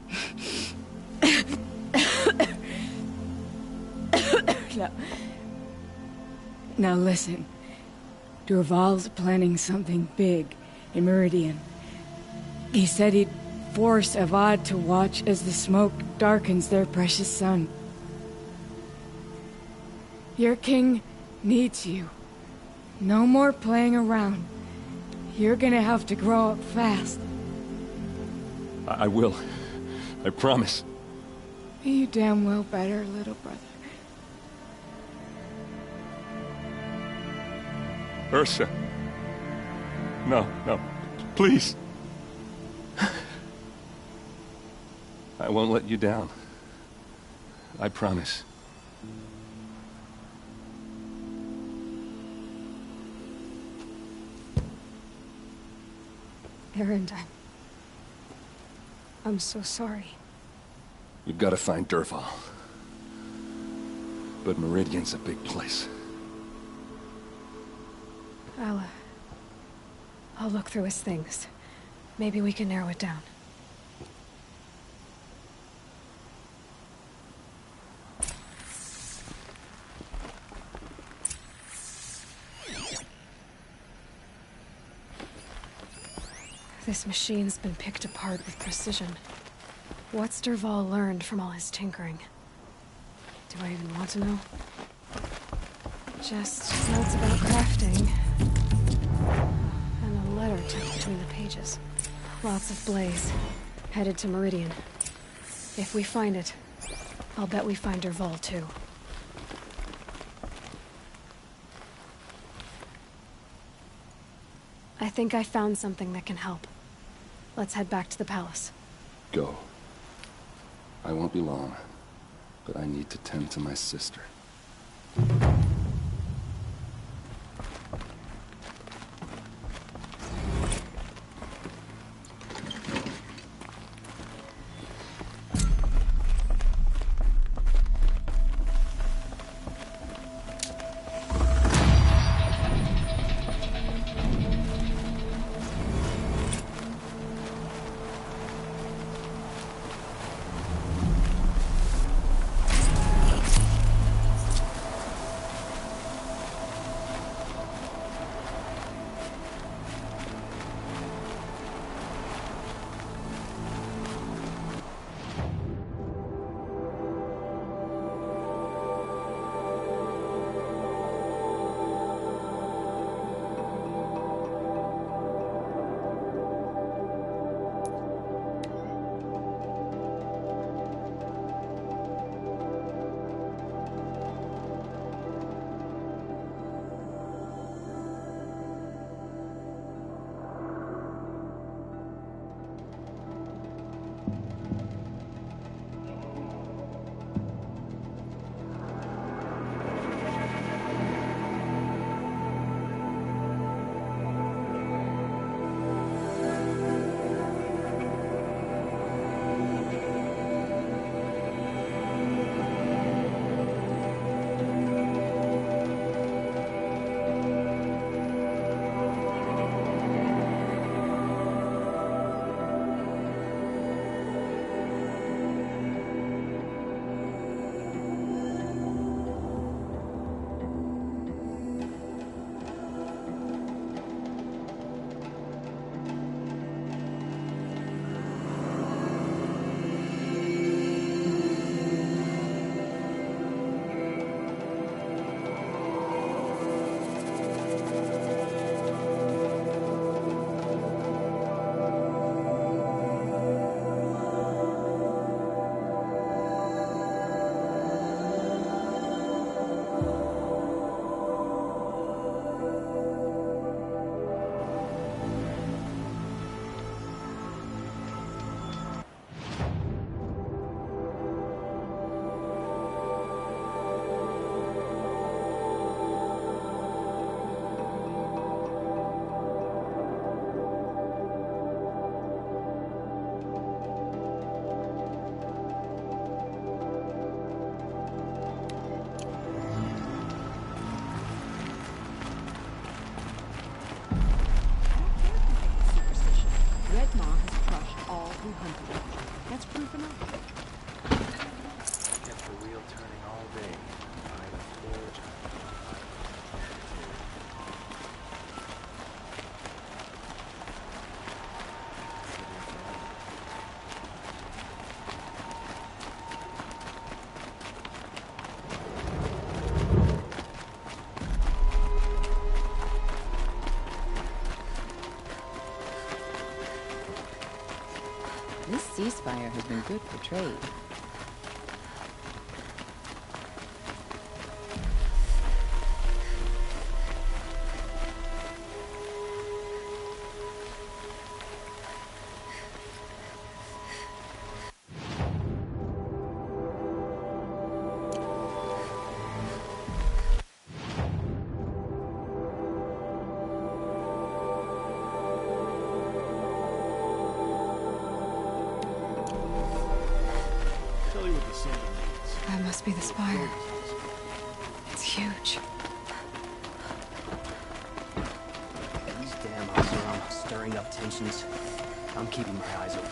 Now listen. Derval's planning something big in Meridian. He said he'd force Avad to watch as the smoke darkens their precious sun. Your king needs you. No more playing around. You're gonna have to grow up fast. I will. I promise. You damn well better, little brother. Ursa. No, please. I won't let you down. I promise. Aaron, I'm so sorry. We've got to find Derval. But Meridian's a big place. I'll look through his things. Maybe we can narrow it down. This machine's been picked apart with precision. What's Derval learned from all his tinkering? Do I even want to know? Just notes about crafting. And a letter tucked between the pages. Lots of blaze. Headed to Meridian. If we find it, I'll bet we find Derval too. I think I found something that can help. Let's head back to the palace. Go. I won't be long, but I need to tend to my sister. That's proof enough. Kept the wheel turning all day. I forge. This ceasefire has been good for trade. That must be the spire. It's huge. These damn Oseram stirring up tensions. I'm keeping my eyes open.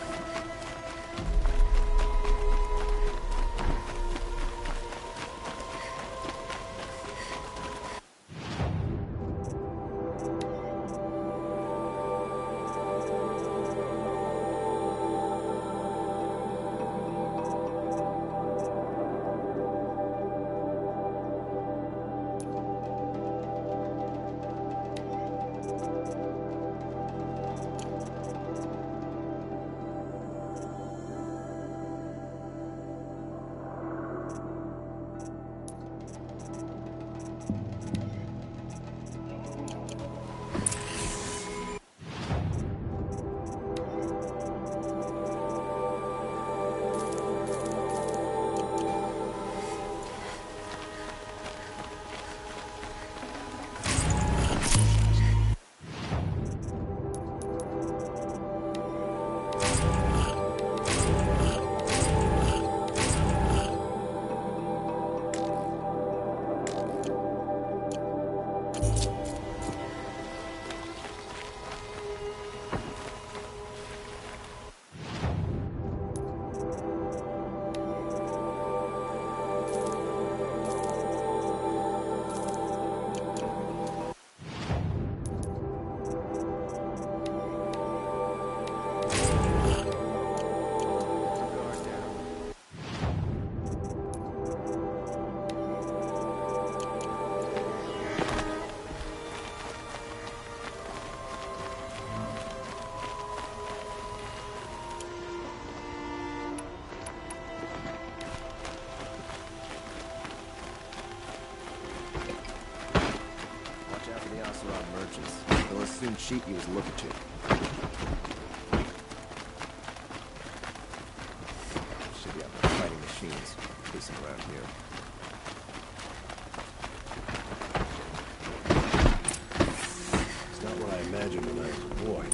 Oseram merchants. They'll as soon cheat you as look at you. Should be out there fighting machines, pacing around here. It's not what I imagined when I was a boy.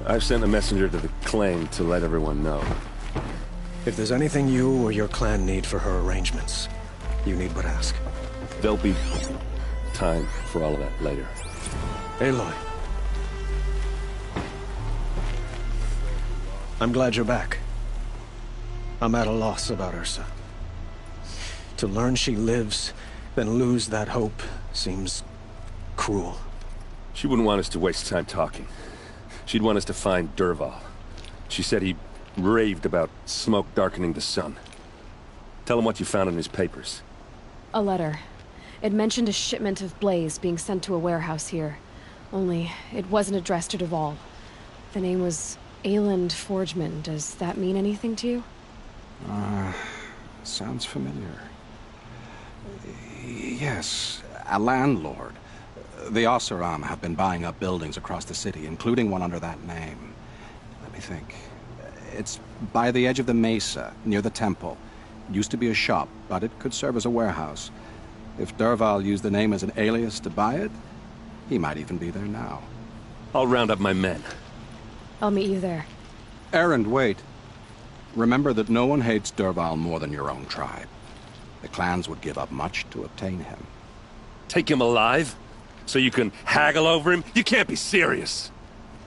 I've sent a messenger to the claim to let everyone know. If there's anything you or your clan need for her arrangements, you need but ask. There'll be time for all of that later. Aloy. I'm glad you're back. I'm at a loss about Ursa. To learn she lives, then lose that hope, seems cruel. She wouldn't want us to waste time talking. She'd want us to find Dervahl. She said he raved about smoke darkening the sun. Tell him what you found in his papers. A letter. It mentioned a shipment of blaze being sent to a warehouse here. Only, it wasn't addressed to Dervahl. The name was Ayland Forgeman. Does that mean anything to you? Sounds familiar. Yes, a landlord. The Oseram have been buying up buildings across the city, including one under that name. Let me think. It's by the edge of the mesa, near the temple. It used to be a shop, but it could serve as a warehouse. If Dervahl used the name as an alias to buy it, he might even be there now. I'll round up my men. I'll meet you there. Erend, wait. Remember that no one hates Dervahl more than your own tribe. The clans would give up much to obtain him. Take him alive? So you can haggle over him? You can't be serious.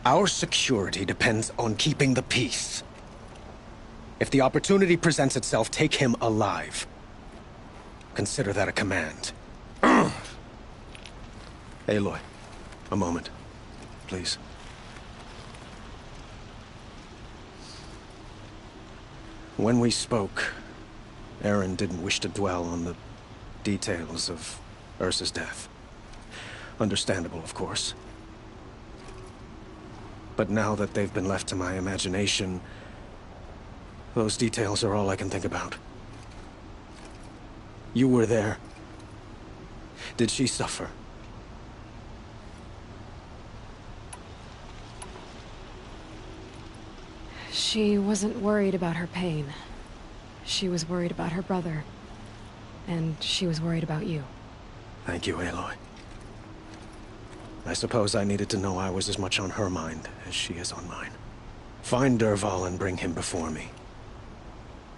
Our security depends on keeping the peace. If the opportunity presents itself, take him alive. Consider that a command. Aloy, a moment, please. When we spoke, Erend didn't wish to dwell on the details of Ursa's death. Understandable, of course. But now that they've been left to my imagination, those details are all I can think about. You were there. Did she suffer? She wasn't worried about her pain. She was worried about her brother. And she was worried about you. Thank you, Aloy. I suppose I needed to know I was as much on her mind as she is on mine. Find Dervahl and bring him before me.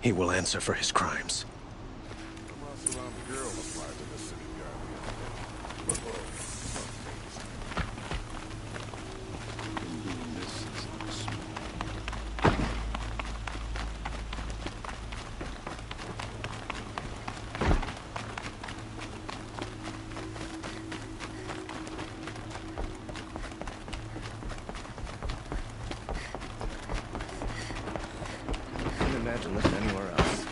He will answer for his crimes. Imagine living anywhere else.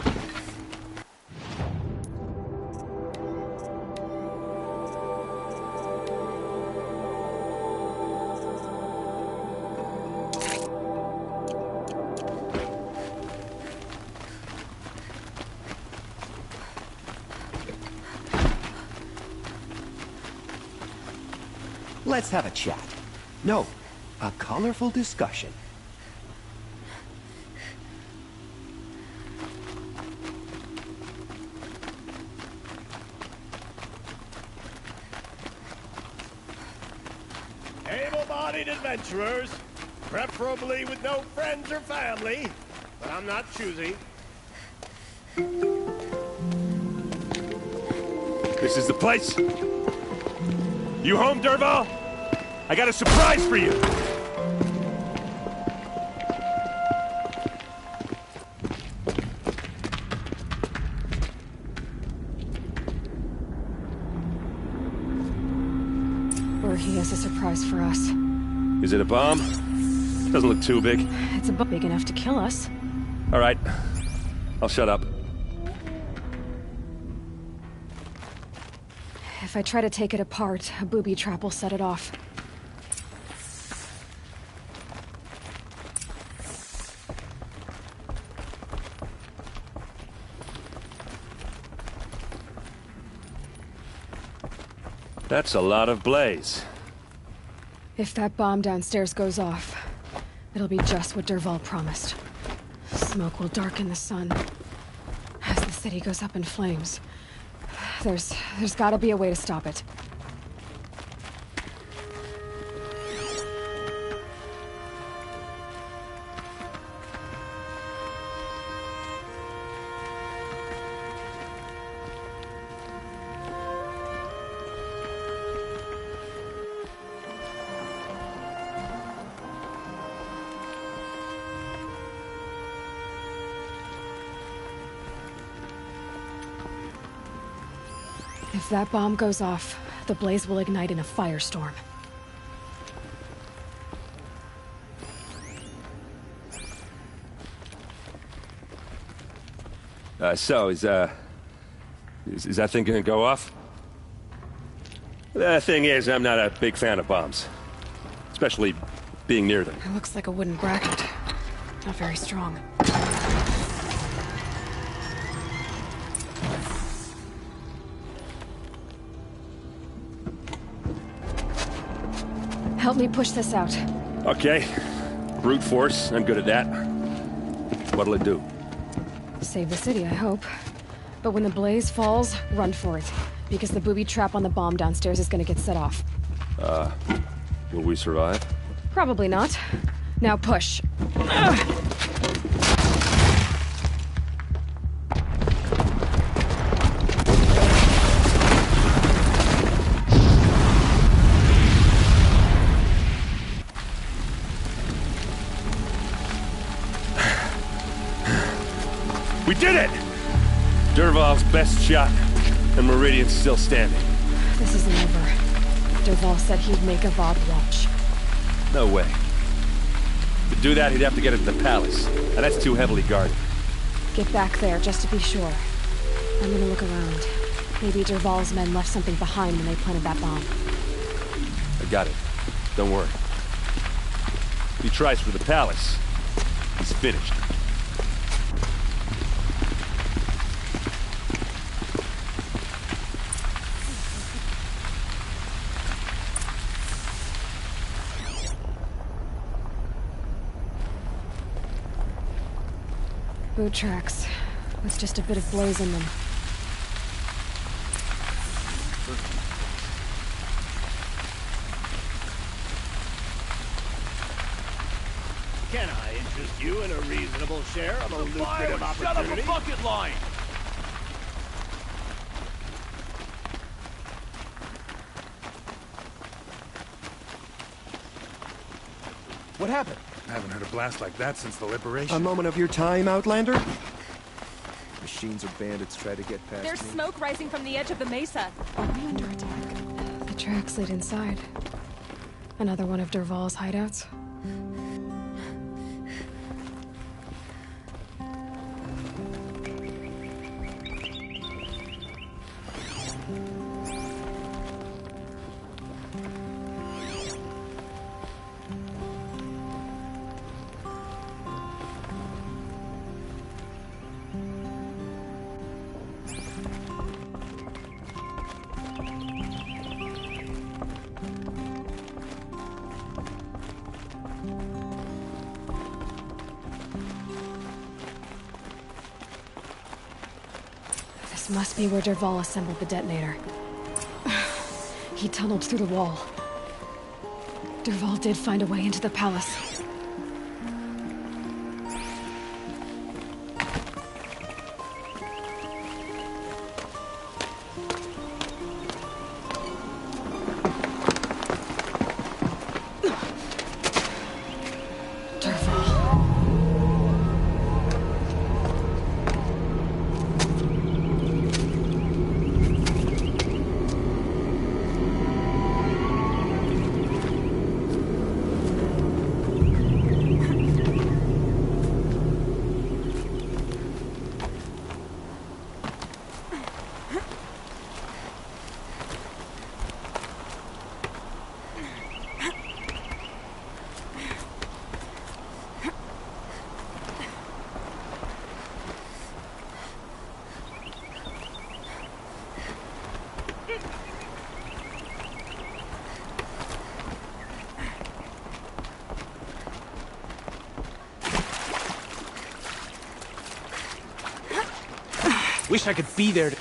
Let's have a chat. No, a colorful discussion. Able-bodied adventurers, preferably with no friends or family, but I'm not choosy. This is the place? You home, Dervahl? I got a surprise for you! Or he has a surprise for us. Is it a bomb? Doesn't look too big. It's a big enough to kill us. All right. I'll shut up. If I try to take it apart, a booby trap will set it off. That's a lot of blaze. If that bomb downstairs goes off, it'll be just what Dervahl promised. Smoke will darken the sun. As the city goes up in flames, there's gotta be a way to stop it. If that bomb goes off, the blaze will ignite in a firestorm. So, is that thing gonna go off? The thing is, I'm not a big fan of bombs. Especially being near them. It looks like a wooden bracket. Not very strong. Help me push this out. Okay. Brute force, I'm good at that. What'll it do? Save the city, I hope. But when the blaze falls, run for it. Because the booby trap on the bomb downstairs is gonna get set off. Will we survive? Probably not. Now push. We did it! Dervahl's best shot, and Meridian's still standing. This isn't over. Dervahl said he'd make a Vought watch. No way. To do that, he'd have to get into the palace, and that's too heavily guarded. Get back there, just to be sure. I'm gonna look around. Maybe Dervahl's men left something behind when they planted that bomb. I got it. Don't worry. If he tries for the palace, he's finished. Boot tracks, with just a bit of blaze in them. Can I interest you in a reasonable share of a lucrative opportunity? Shut up a bucket line! What happened? I haven't heard a blast like that since the liberation. A moment of your time, Outlander? Machines or bandits try to get past There's me. smoke rising from the edge of the mesa. Are we under attack? The tracks lead inside. Another one of Dervahl's hideouts? This must be where Dervahl assembled the detonator. He tunneled through the wall. Dervahl did find a way into the palace. Wish I could be there to...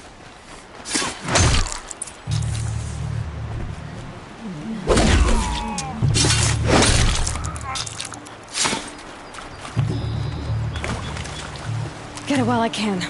Get it while I can.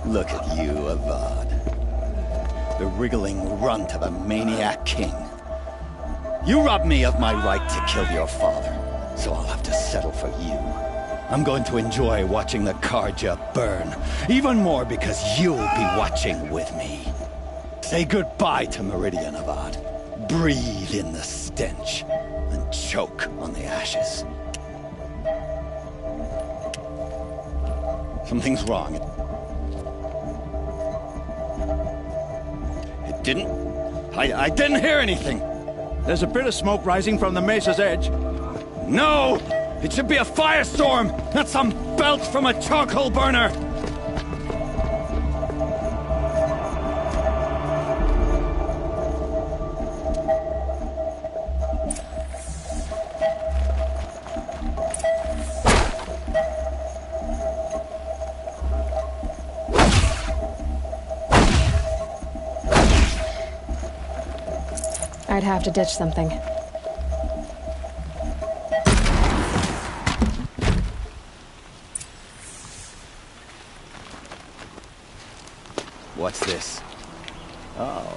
Look at you, Avad. The wriggling runt of a maniac king. You robbed me of my right to kill your father, so I'll have to settle for you. I'm going to enjoy watching the Karja burn, even more because you'll be watching with me. Say goodbye to Meridian, Avad. Breathe in the stench, and choke on the ashes. Something's wrong. I didn't hear anything. There's a bit of smoke rising from the mesa's edge. No! It should be a firestorm, not some belch from a charcoal burner! I'd have to ditch something. What's this? Oh.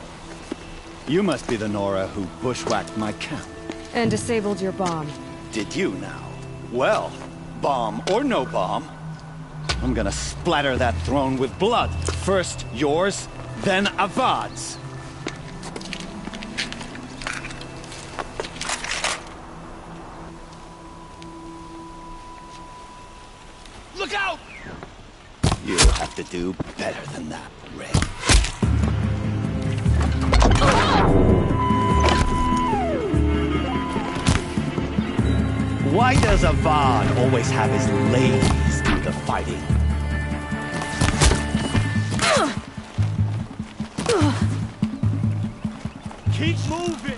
You must be the Nora who bushwhacked my camp. And disabled your bomb. Did you now? Well, bomb or no bomb, I'm gonna splatter that throne with blood. First yours, then Avad's. Look out! You'll have to do better than that, Red. Why does Avad always have his ladies do the fighting? Keep moving!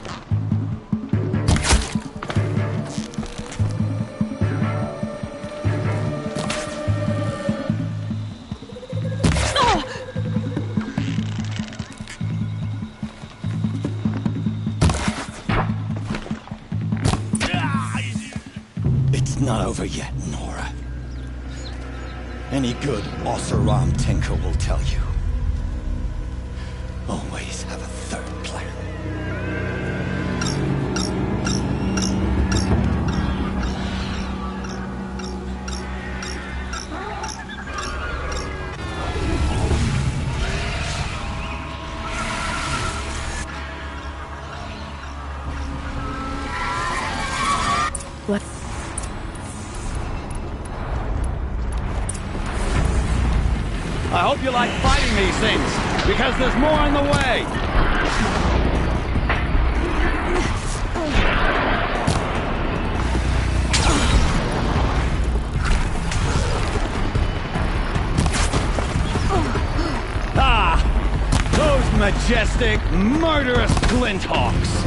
Not over yet, Nora. Any good Oseram tinker will tell you. Always have a third plan. What? I hope you like fighting these things, because there's more on the way! Ah! Those majestic, murderous Glinthawks!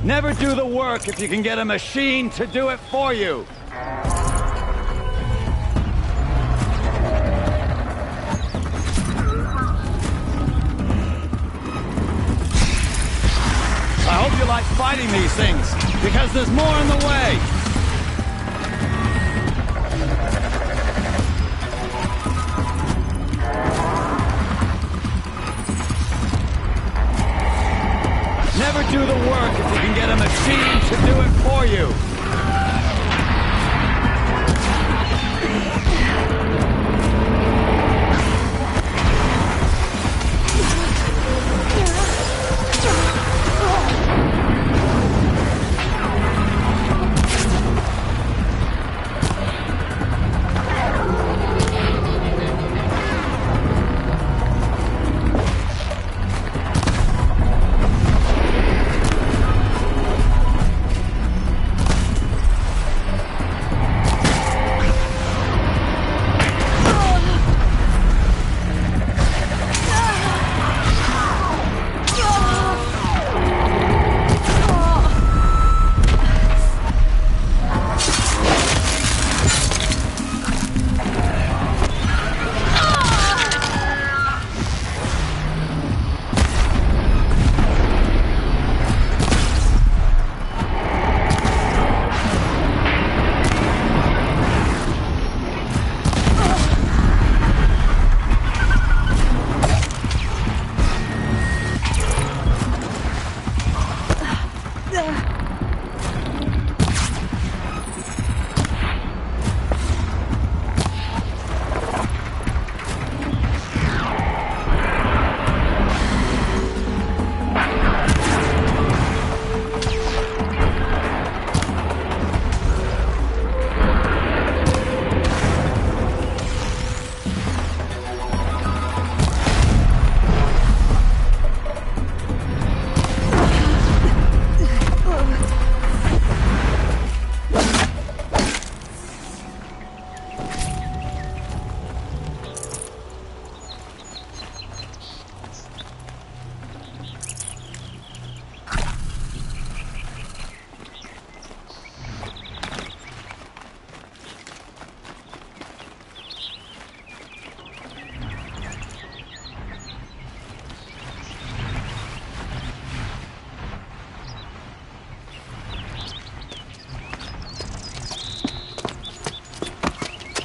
Never do the work if you can get a machine to do it for you. I hope you like fighting these things, because there's more on the way. do the work if you can get a machine to do it for you.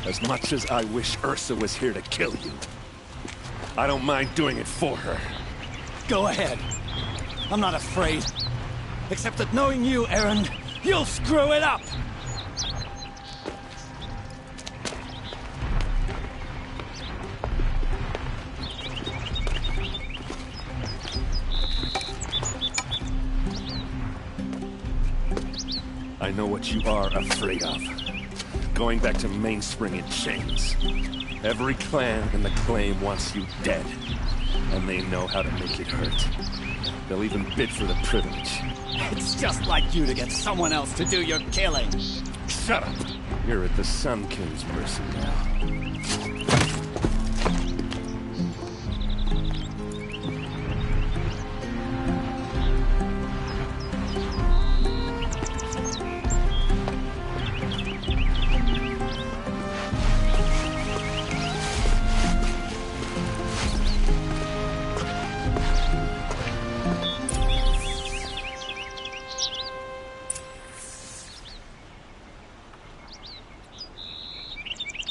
As much as I wish Ursa was here to kill you, I don't mind doing it for her. Go ahead. I'm not afraid. Except that knowing you, Erend, you'll screw it up! I know what you are afraid of. Going back to Mainspring in chains. Every clan in the claim wants you dead. And they know how to make it hurt. They'll even bid for the privilege. It's just like you to get someone else to do your killing. Shut up! You're at the Sun King's mercy now.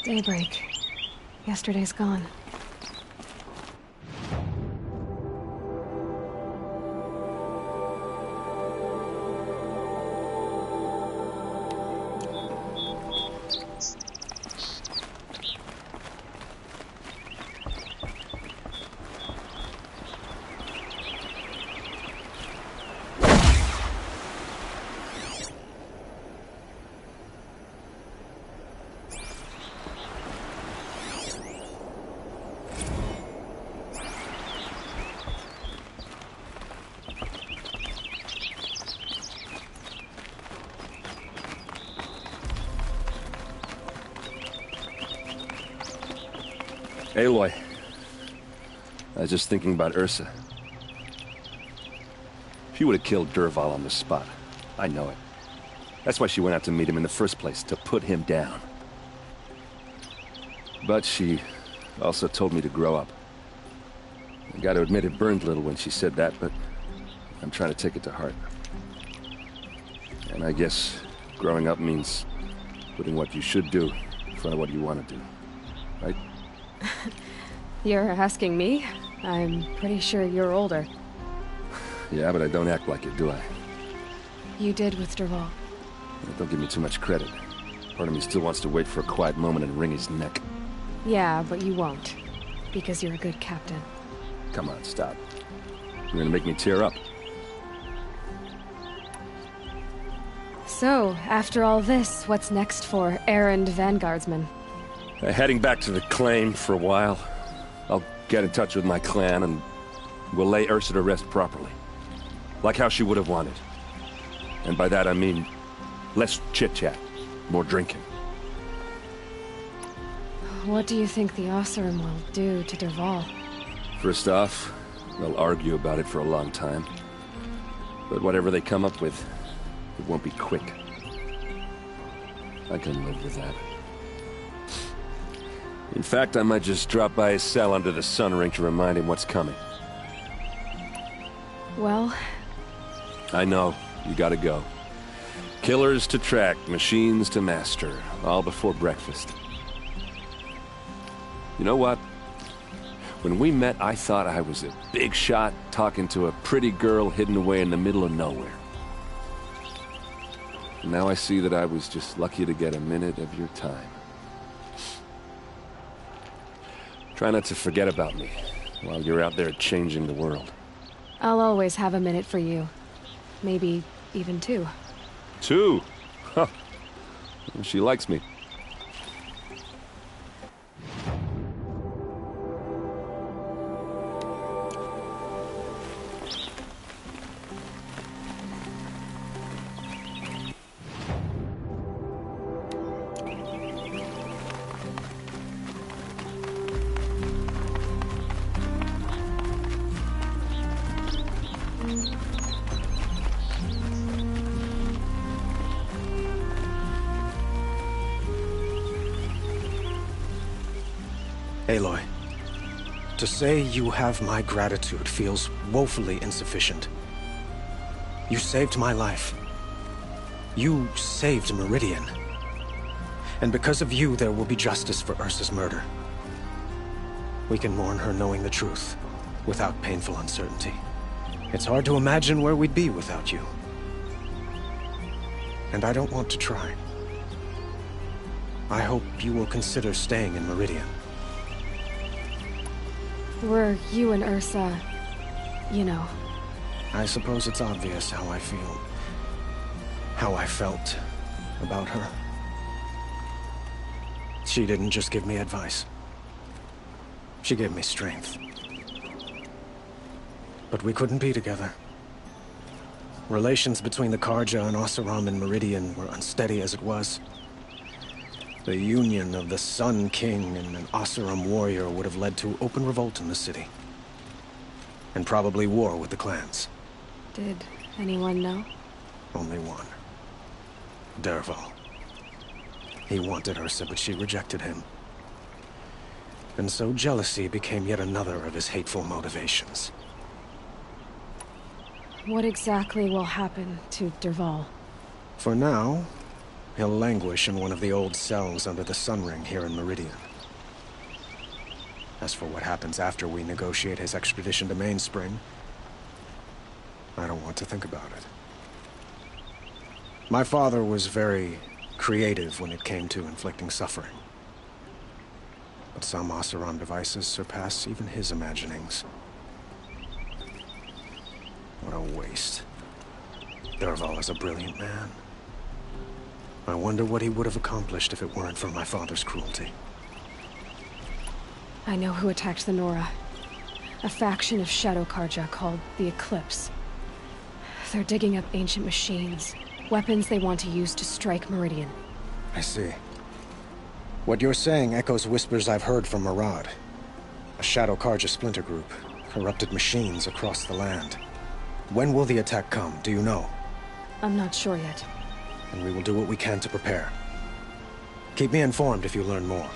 Daybreak. Yesterday's gone. Aloy, I was just thinking about Ursa. She would have killed Dervahl on the spot. I know it. That's why she went out to meet him in the first place, to put him down. But she also told me to grow up. I gotta admit it burned a little when she said that, but I'm trying to take it to heart. And I guess growing up means putting what you should do in front of what you want to do, right? You're asking me? I'm pretty sure you're older. Yeah, but I don't act like it, do I? You did with Dervahl. Don't give me too much credit. Part of me still wants to wait for a quiet moment and wring his neck. Yeah, but you won't. Because you're a good captain. Come on, stop. You're gonna make me tear up. So, after all this, what's next for errand vanguardsman? Heading back to the claim for a while. I'll get in touch with my clan and we'll lay Ursa to rest properly. Like how she would have wanted. And by that I mean less chit-chat, more drinking. What do you think the Oseram will do to Dervahl? First off, they'll argue about it for a long time. But whatever they come up with, it won't be quick. I can live with that. In fact, I might just drop by his cell under the sun ring to remind him what's coming. Well... I know. You gotta go. Killers to track, machines to master. All before breakfast. You know what? When we met, I thought I was a big shot talking to a pretty girl hidden away in the middle of nowhere. And now I see that I was just lucky to get a minute of your time. Try not to forget about me while you're out there changing the world. I'll always have a minute for you. Maybe even two. Two? Huh. She likes me. Aloy, to say you have my gratitude feels woefully insufficient. You saved my life. You saved Meridian. And because of you, there will be justice for Ursa's murder. We can mourn her knowing the truth, without painful uncertainty. It's hard to imagine where we'd be without you. And I don't want to try. I hope you will consider staying in Meridian. Were you and Ursa, you know... I suppose it's obvious how I feel. How I felt about her. She didn't just give me advice. She gave me strength. But we couldn't be together. Relations between the Karja and Oseram and Meridian were unsteady as it was. The union of the Sun King and an Oseram warrior would have led to open revolt in the city. And probably war with the clans. Did anyone know? Only one. Dervahl. He wanted Ursa, but she rejected him. And so jealousy became yet another of his hateful motivations. What exactly will happen to Dervahl? For now, he'll languish in one of the old cells under the Sun Ring here in Meridian. As for what happens after we negotiate his extradition to Mainspring, I don't want to think about it. My father was very creative when it came to inflicting suffering. But some Oseram devices surpass even his imaginings. What a waste. Dervahl is a brilliant man. I wonder what he would have accomplished if it weren't for my father's cruelty. I know who attacked the Nora. A faction of Shadow Karja called the Eclipse. They're digging up ancient machines, weapons they want to use to strike Meridian. I see. What you're saying echoes whispers I've heard from Murad. A Shadow Karja splinter group, corrupted machines across the land. When will the attack come, do you know? I'm not sure yet. And we will do what we can to prepare. Keep me informed if you learn more.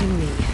protecting me.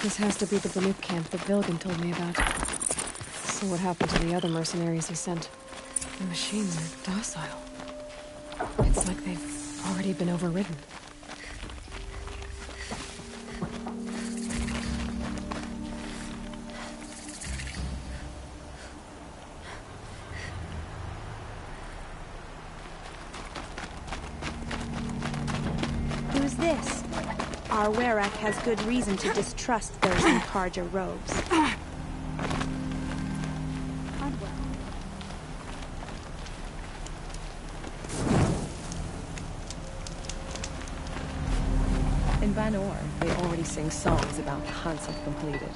This has to be the Banuk camp that Vilgan told me about. So what happened to the other mercenaries he sent? The machines are docile. It's like they've already been overridden. Who's this? Our Werak has good reason to distrust those in Karja robes. In Van-Or, they already sing songs about hunts have completed.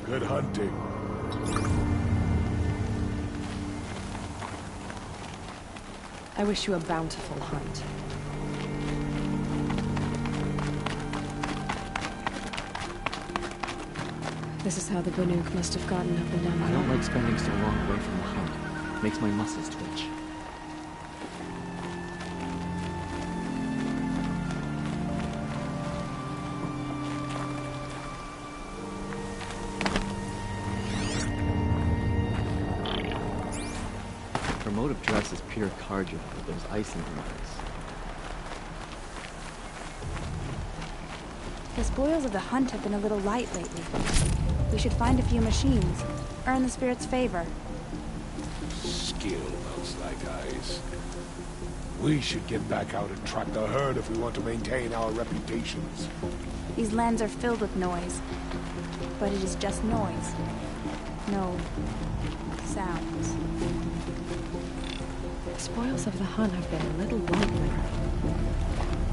Good hunting. I wish you a bountiful hunt. This is how the Banuk must have gotten up and down the I don't line. like spending so long away from the hunt. Makes my muscles twitch. Her mode of dress is pure Karja with those ice in her eyes. The spoils of the hunt have been a little light lately. We should find a few machines, earn the spirit's favor. Skill melts like ice. We should get back out and track the herd if we want to maintain our reputations. These lands are filled with noise. But it is just noise. No sounds. The spoils of the hunt have been a little light lately.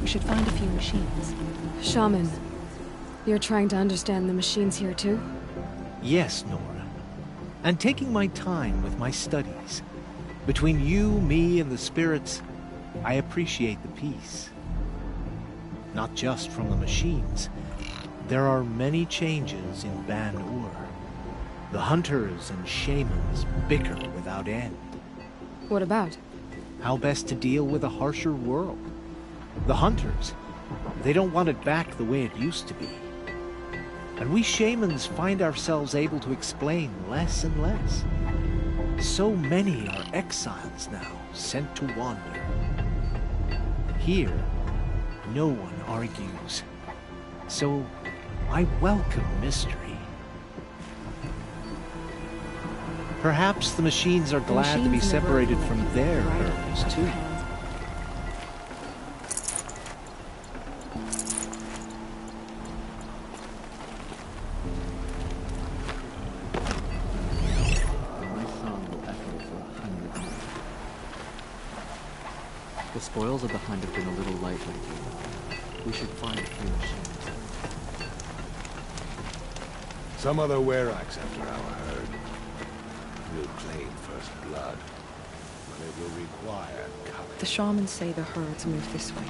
We should find a few machines. Shaman, you're trying to understand the machines here too? Yes, Nora. And taking my time with my studies. Between you, me, and the spirits, I appreciate the peace. Not just from the machines. There are many changes in Ban-Ur. The hunters and shamans bicker without end. What about? How best to deal with a harsher world. The hunters, they don't want it back the way it used to be. And we shamans find ourselves able to explain less and less. So many are exiles now, sent to wander. Here, no one argues. So, I welcome mystery. Perhaps the machines are glad to be separated from their herds, too. The spoils of the hunt have been a little light lately. We should find a few machines. Some other weraks after our herd. We'll claim first blood, but it will require courage. The shamans say the herds move this way.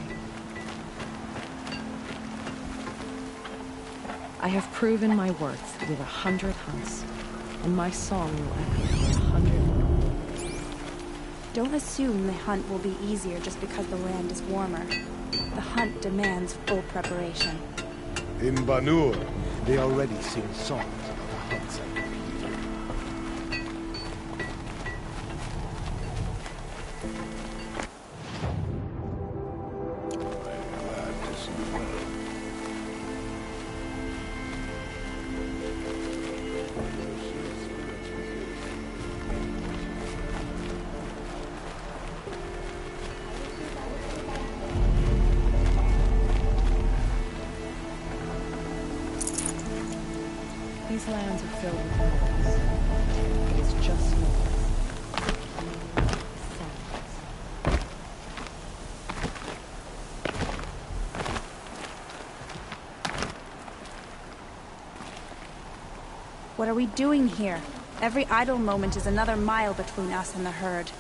I have proven my worth with 100 hunts, and my song will echo for 100 more. Don't assume the hunt will be easier just because the land is warmer. The hunt demands full preparation. In Ban-Ur, they already sing songs about the hunts and completed. Glad to see you well. These lands are filled with noise. It is just noise. What are we doing here? Every idle moment is another mile between us and the herd.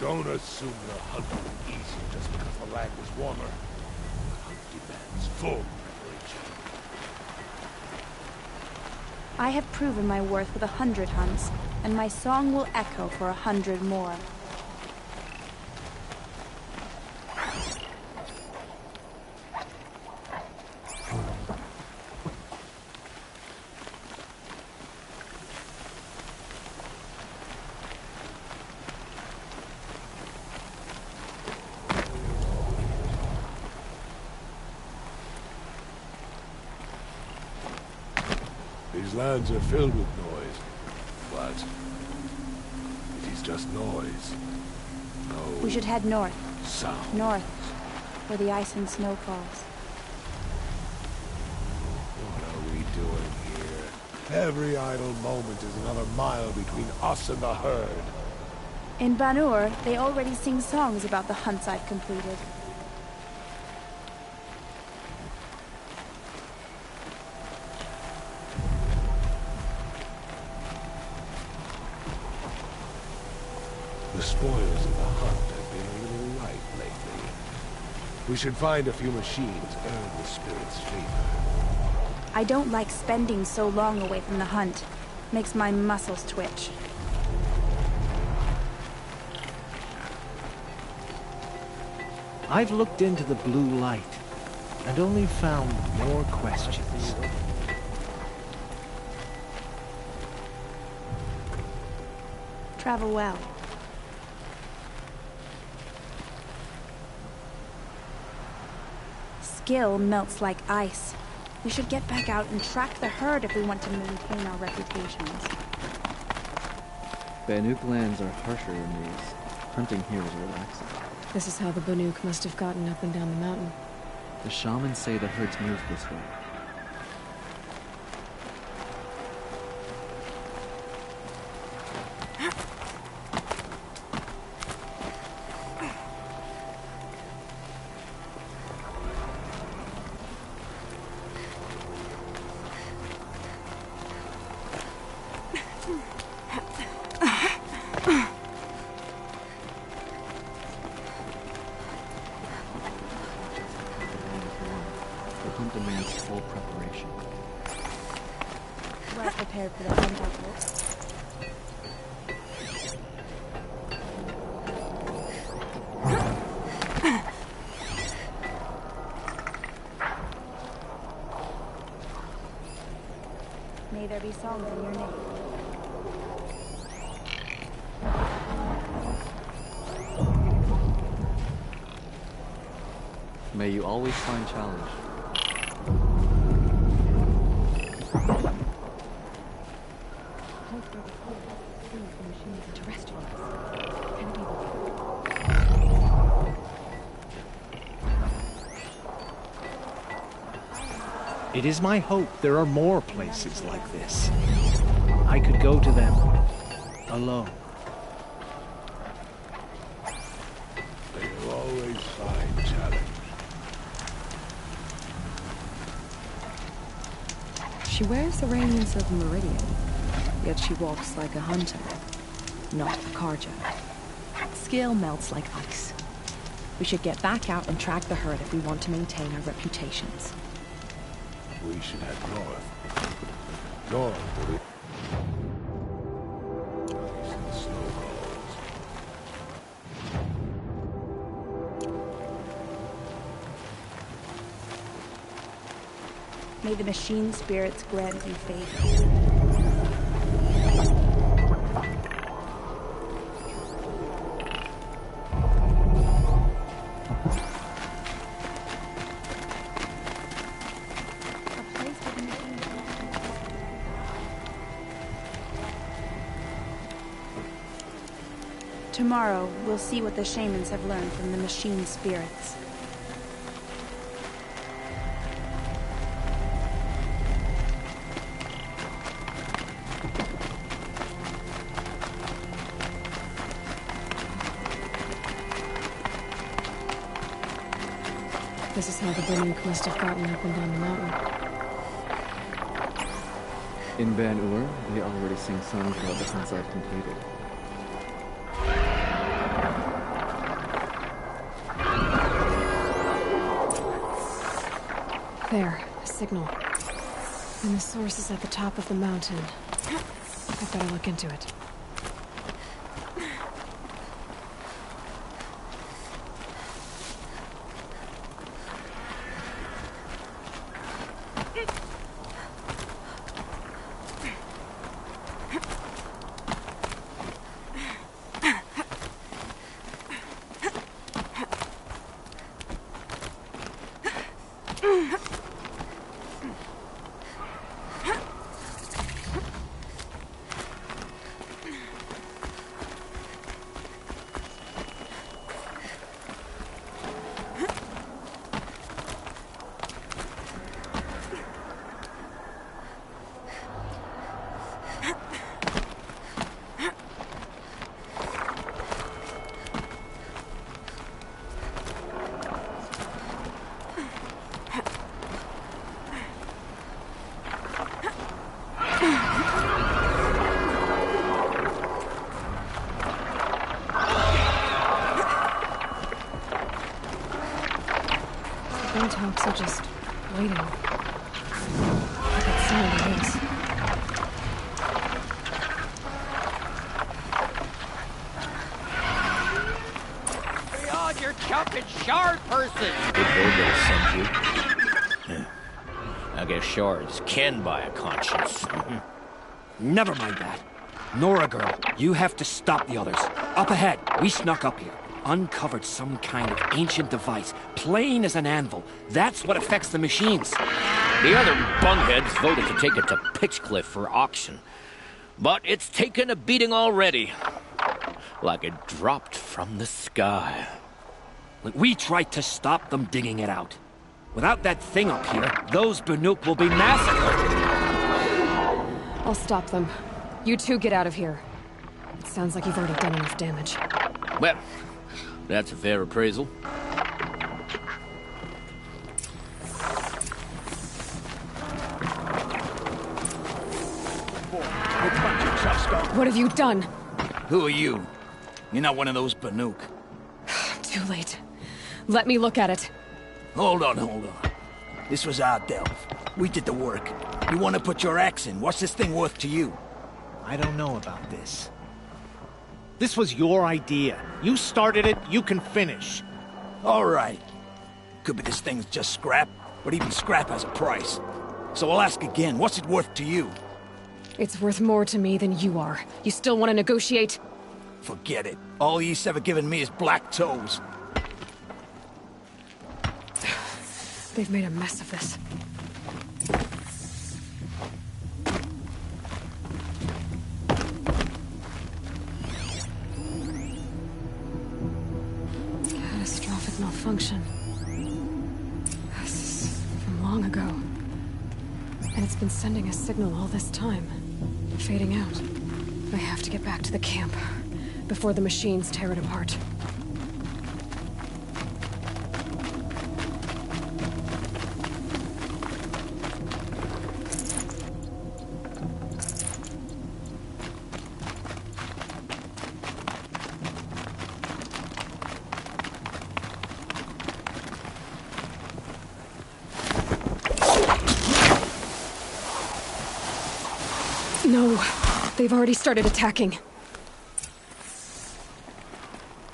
Don't assume the hunt will be easy just because the land is warmer. The hunt demands full preparation. I have proven my worth with 100 hunts, and my song will echo for 100 more. These lands are filled with noise, but it is just noise. No We should head north. sound. North, where the ice and snow falls. What are we doing here? Every idle moment is another mile between us and the herd. In Ban-Ur, they already sing songs about the hunts I've completed. of the hunt have been a little light lately. We should find a few machines, earn the spirit's favor. I don't like spending so long away from the hunt. Makes my muscles twitch. I've looked into the blue light and only found more questions. Travel well. Skill melts like ice. We should get back out and track the herd if we want to maintain our reputations. Banuk lands are harsher than these. Hunting here is relaxing. This is how the Banuk must have gotten up and down the mountain. The shamans say the herds move this way. The hunt demands full preparation. Well prepared for the hunt, I hope. May there be songs in your name. May you always find challenge. It is my hope there are more places like this. I could go to them alone. They will always find challenge. She wears the raiments of Meridian, yet she walks like a hunter, not a carja. Skill melts like ice. We should get back out and track the herd if we want to maintain our reputations. We should head north. North to the... May the machine spirits grant you favor. Tomorrow, we'll see what the shamans have learned from the machine spirits. This is how the Banuk must have gotten up and down the mountain. In Ban-Ur, they already sing songs about the hunts I've completed. There, a signal. And the source is at the top of the mountain. I'd better look into it. Some talks are just waiting. Like it sounded is. Beyond your jumping shard person! Good burger sent you. Yeah. I guess shards can buy a conscience. Never mind that. Nora girl, you have to stop the others. Up ahead, we snuck up here. Uncovered some kind of ancient device, plain as an anvil. That's what affects the machines. The other bungheads voted to take it to Pitchcliff for auction. But it's taken a beating already. Like it dropped from the sky. We tried to stop them digging it out. Without that thing up here, those Banuk will be massacred. I'll stop them. You two get out of here. It sounds like you've already done enough damage. Well, that's a fair appraisal. What have you done? Who are you? You're not one of those Banuk. Too late. Let me look at it. Hold on. This was our delve. We did the work. You want to put your axe in? What's this thing worth to you? I don't know about this. This was your idea. You started it, you can finish. All right. Could be this thing's just scrap, but even scrap has a price. So I'll ask again, what's it worth to you? It's worth more to me than you are. You still want to negotiate? Forget it. All Yeast's ever given me is black toes. They've made a mess of this. Catastrophic malfunction. This is from long ago. And it's been sending a signal all this time. Fading out. I have to get back to the camp before the machines tear it apart. No, they've already started attacking.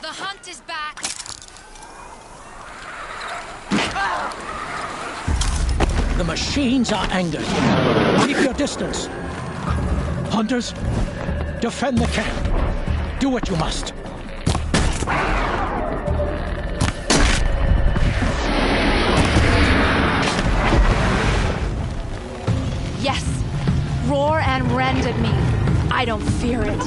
The hunt is back. The machines are angered. Keep your distance. Hunters, defend the camp. Do what you must. Yes. Roar and rend at me. I don't fear it.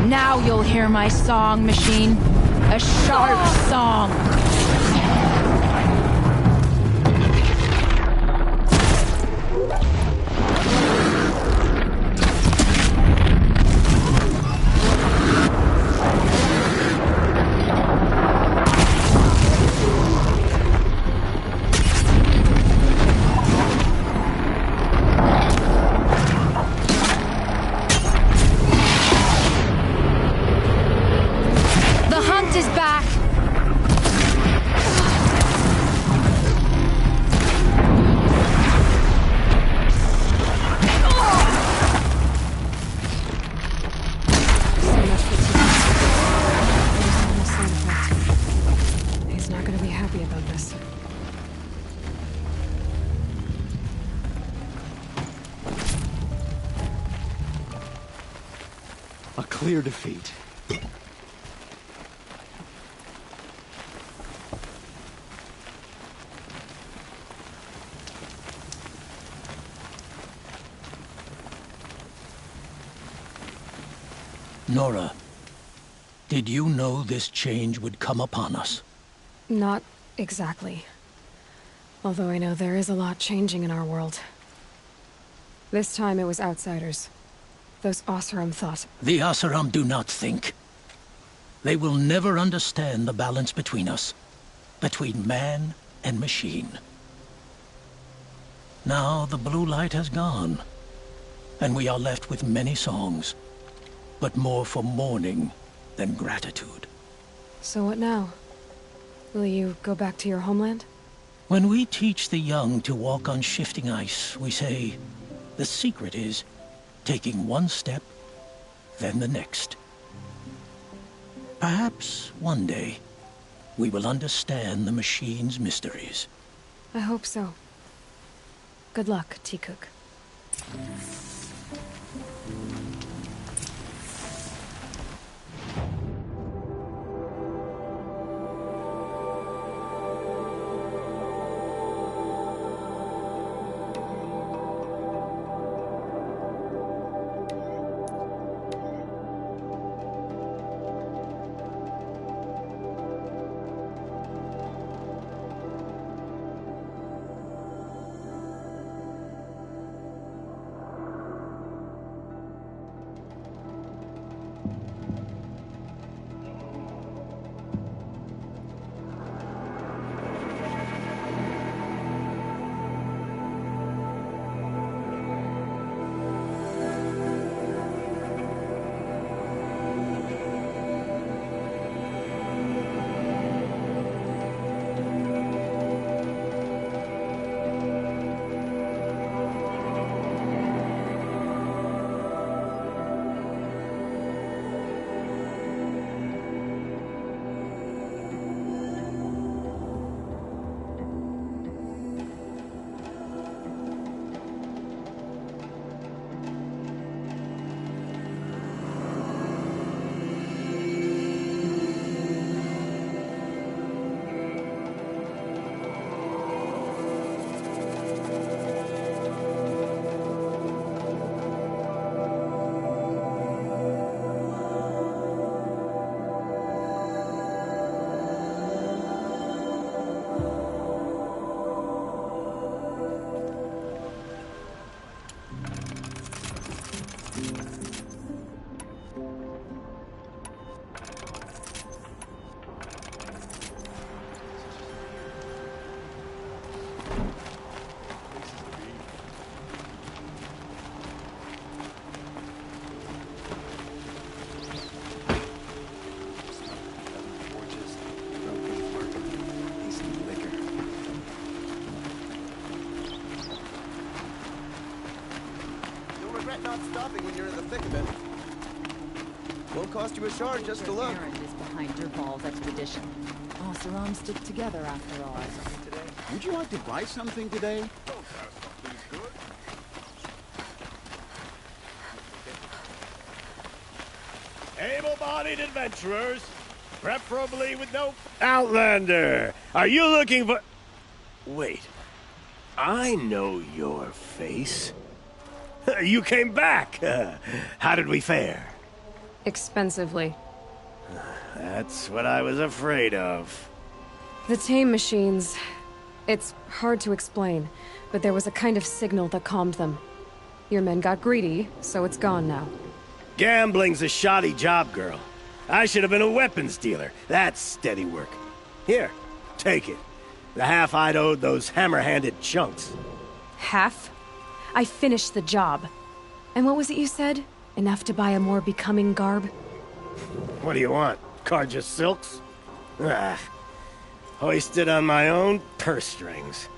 Now you'll hear my song, machine. A sharp song. Is back. He's not going to be happy about this. A clear defeat. Nora, did you know this change would come upon us? Not exactly. Although I know there is a lot changing in our world. This time it was outsiders. Those Oseram thought. The Oseram do not think. They will never understand the balance between us. Between man and machine. Now the blue light has gone. And we are left with many songs. But more for mourning than gratitude. So what now? Will you go back to your homeland? When we teach the young to walk on shifting ice, we say, the secret is taking one step, then the next. Perhaps one day, we will understand the machine's mysteries. I hope so. Good luck, T-Cook. Not stopping when you're in the thick of it. Won't cost you a shard just to look. Errand is behind Derval's expedition. Oseram stick together after all. Would you like to buy something today? Able-bodied adventurers, preferably with no... Outlander, are you looking for... Wait, I know your face. You came back. How did we fare? Expensively. That's what I was afraid of. The tame machines... It's hard to explain, but there was a kind of signal that calmed them. Your men got greedy, so it's gone now. Gambling's a shoddy job, girl. I should have been a weapons dealer. That's steady work. Here, take it. The half I'd owed those hammer-handed chunks. Half? I finished the job. And what was it you said? Enough to buy a more becoming garb? What do you want? Carja silks? Ah, hoisted on my own purse strings.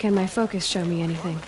Can my focus show me anything?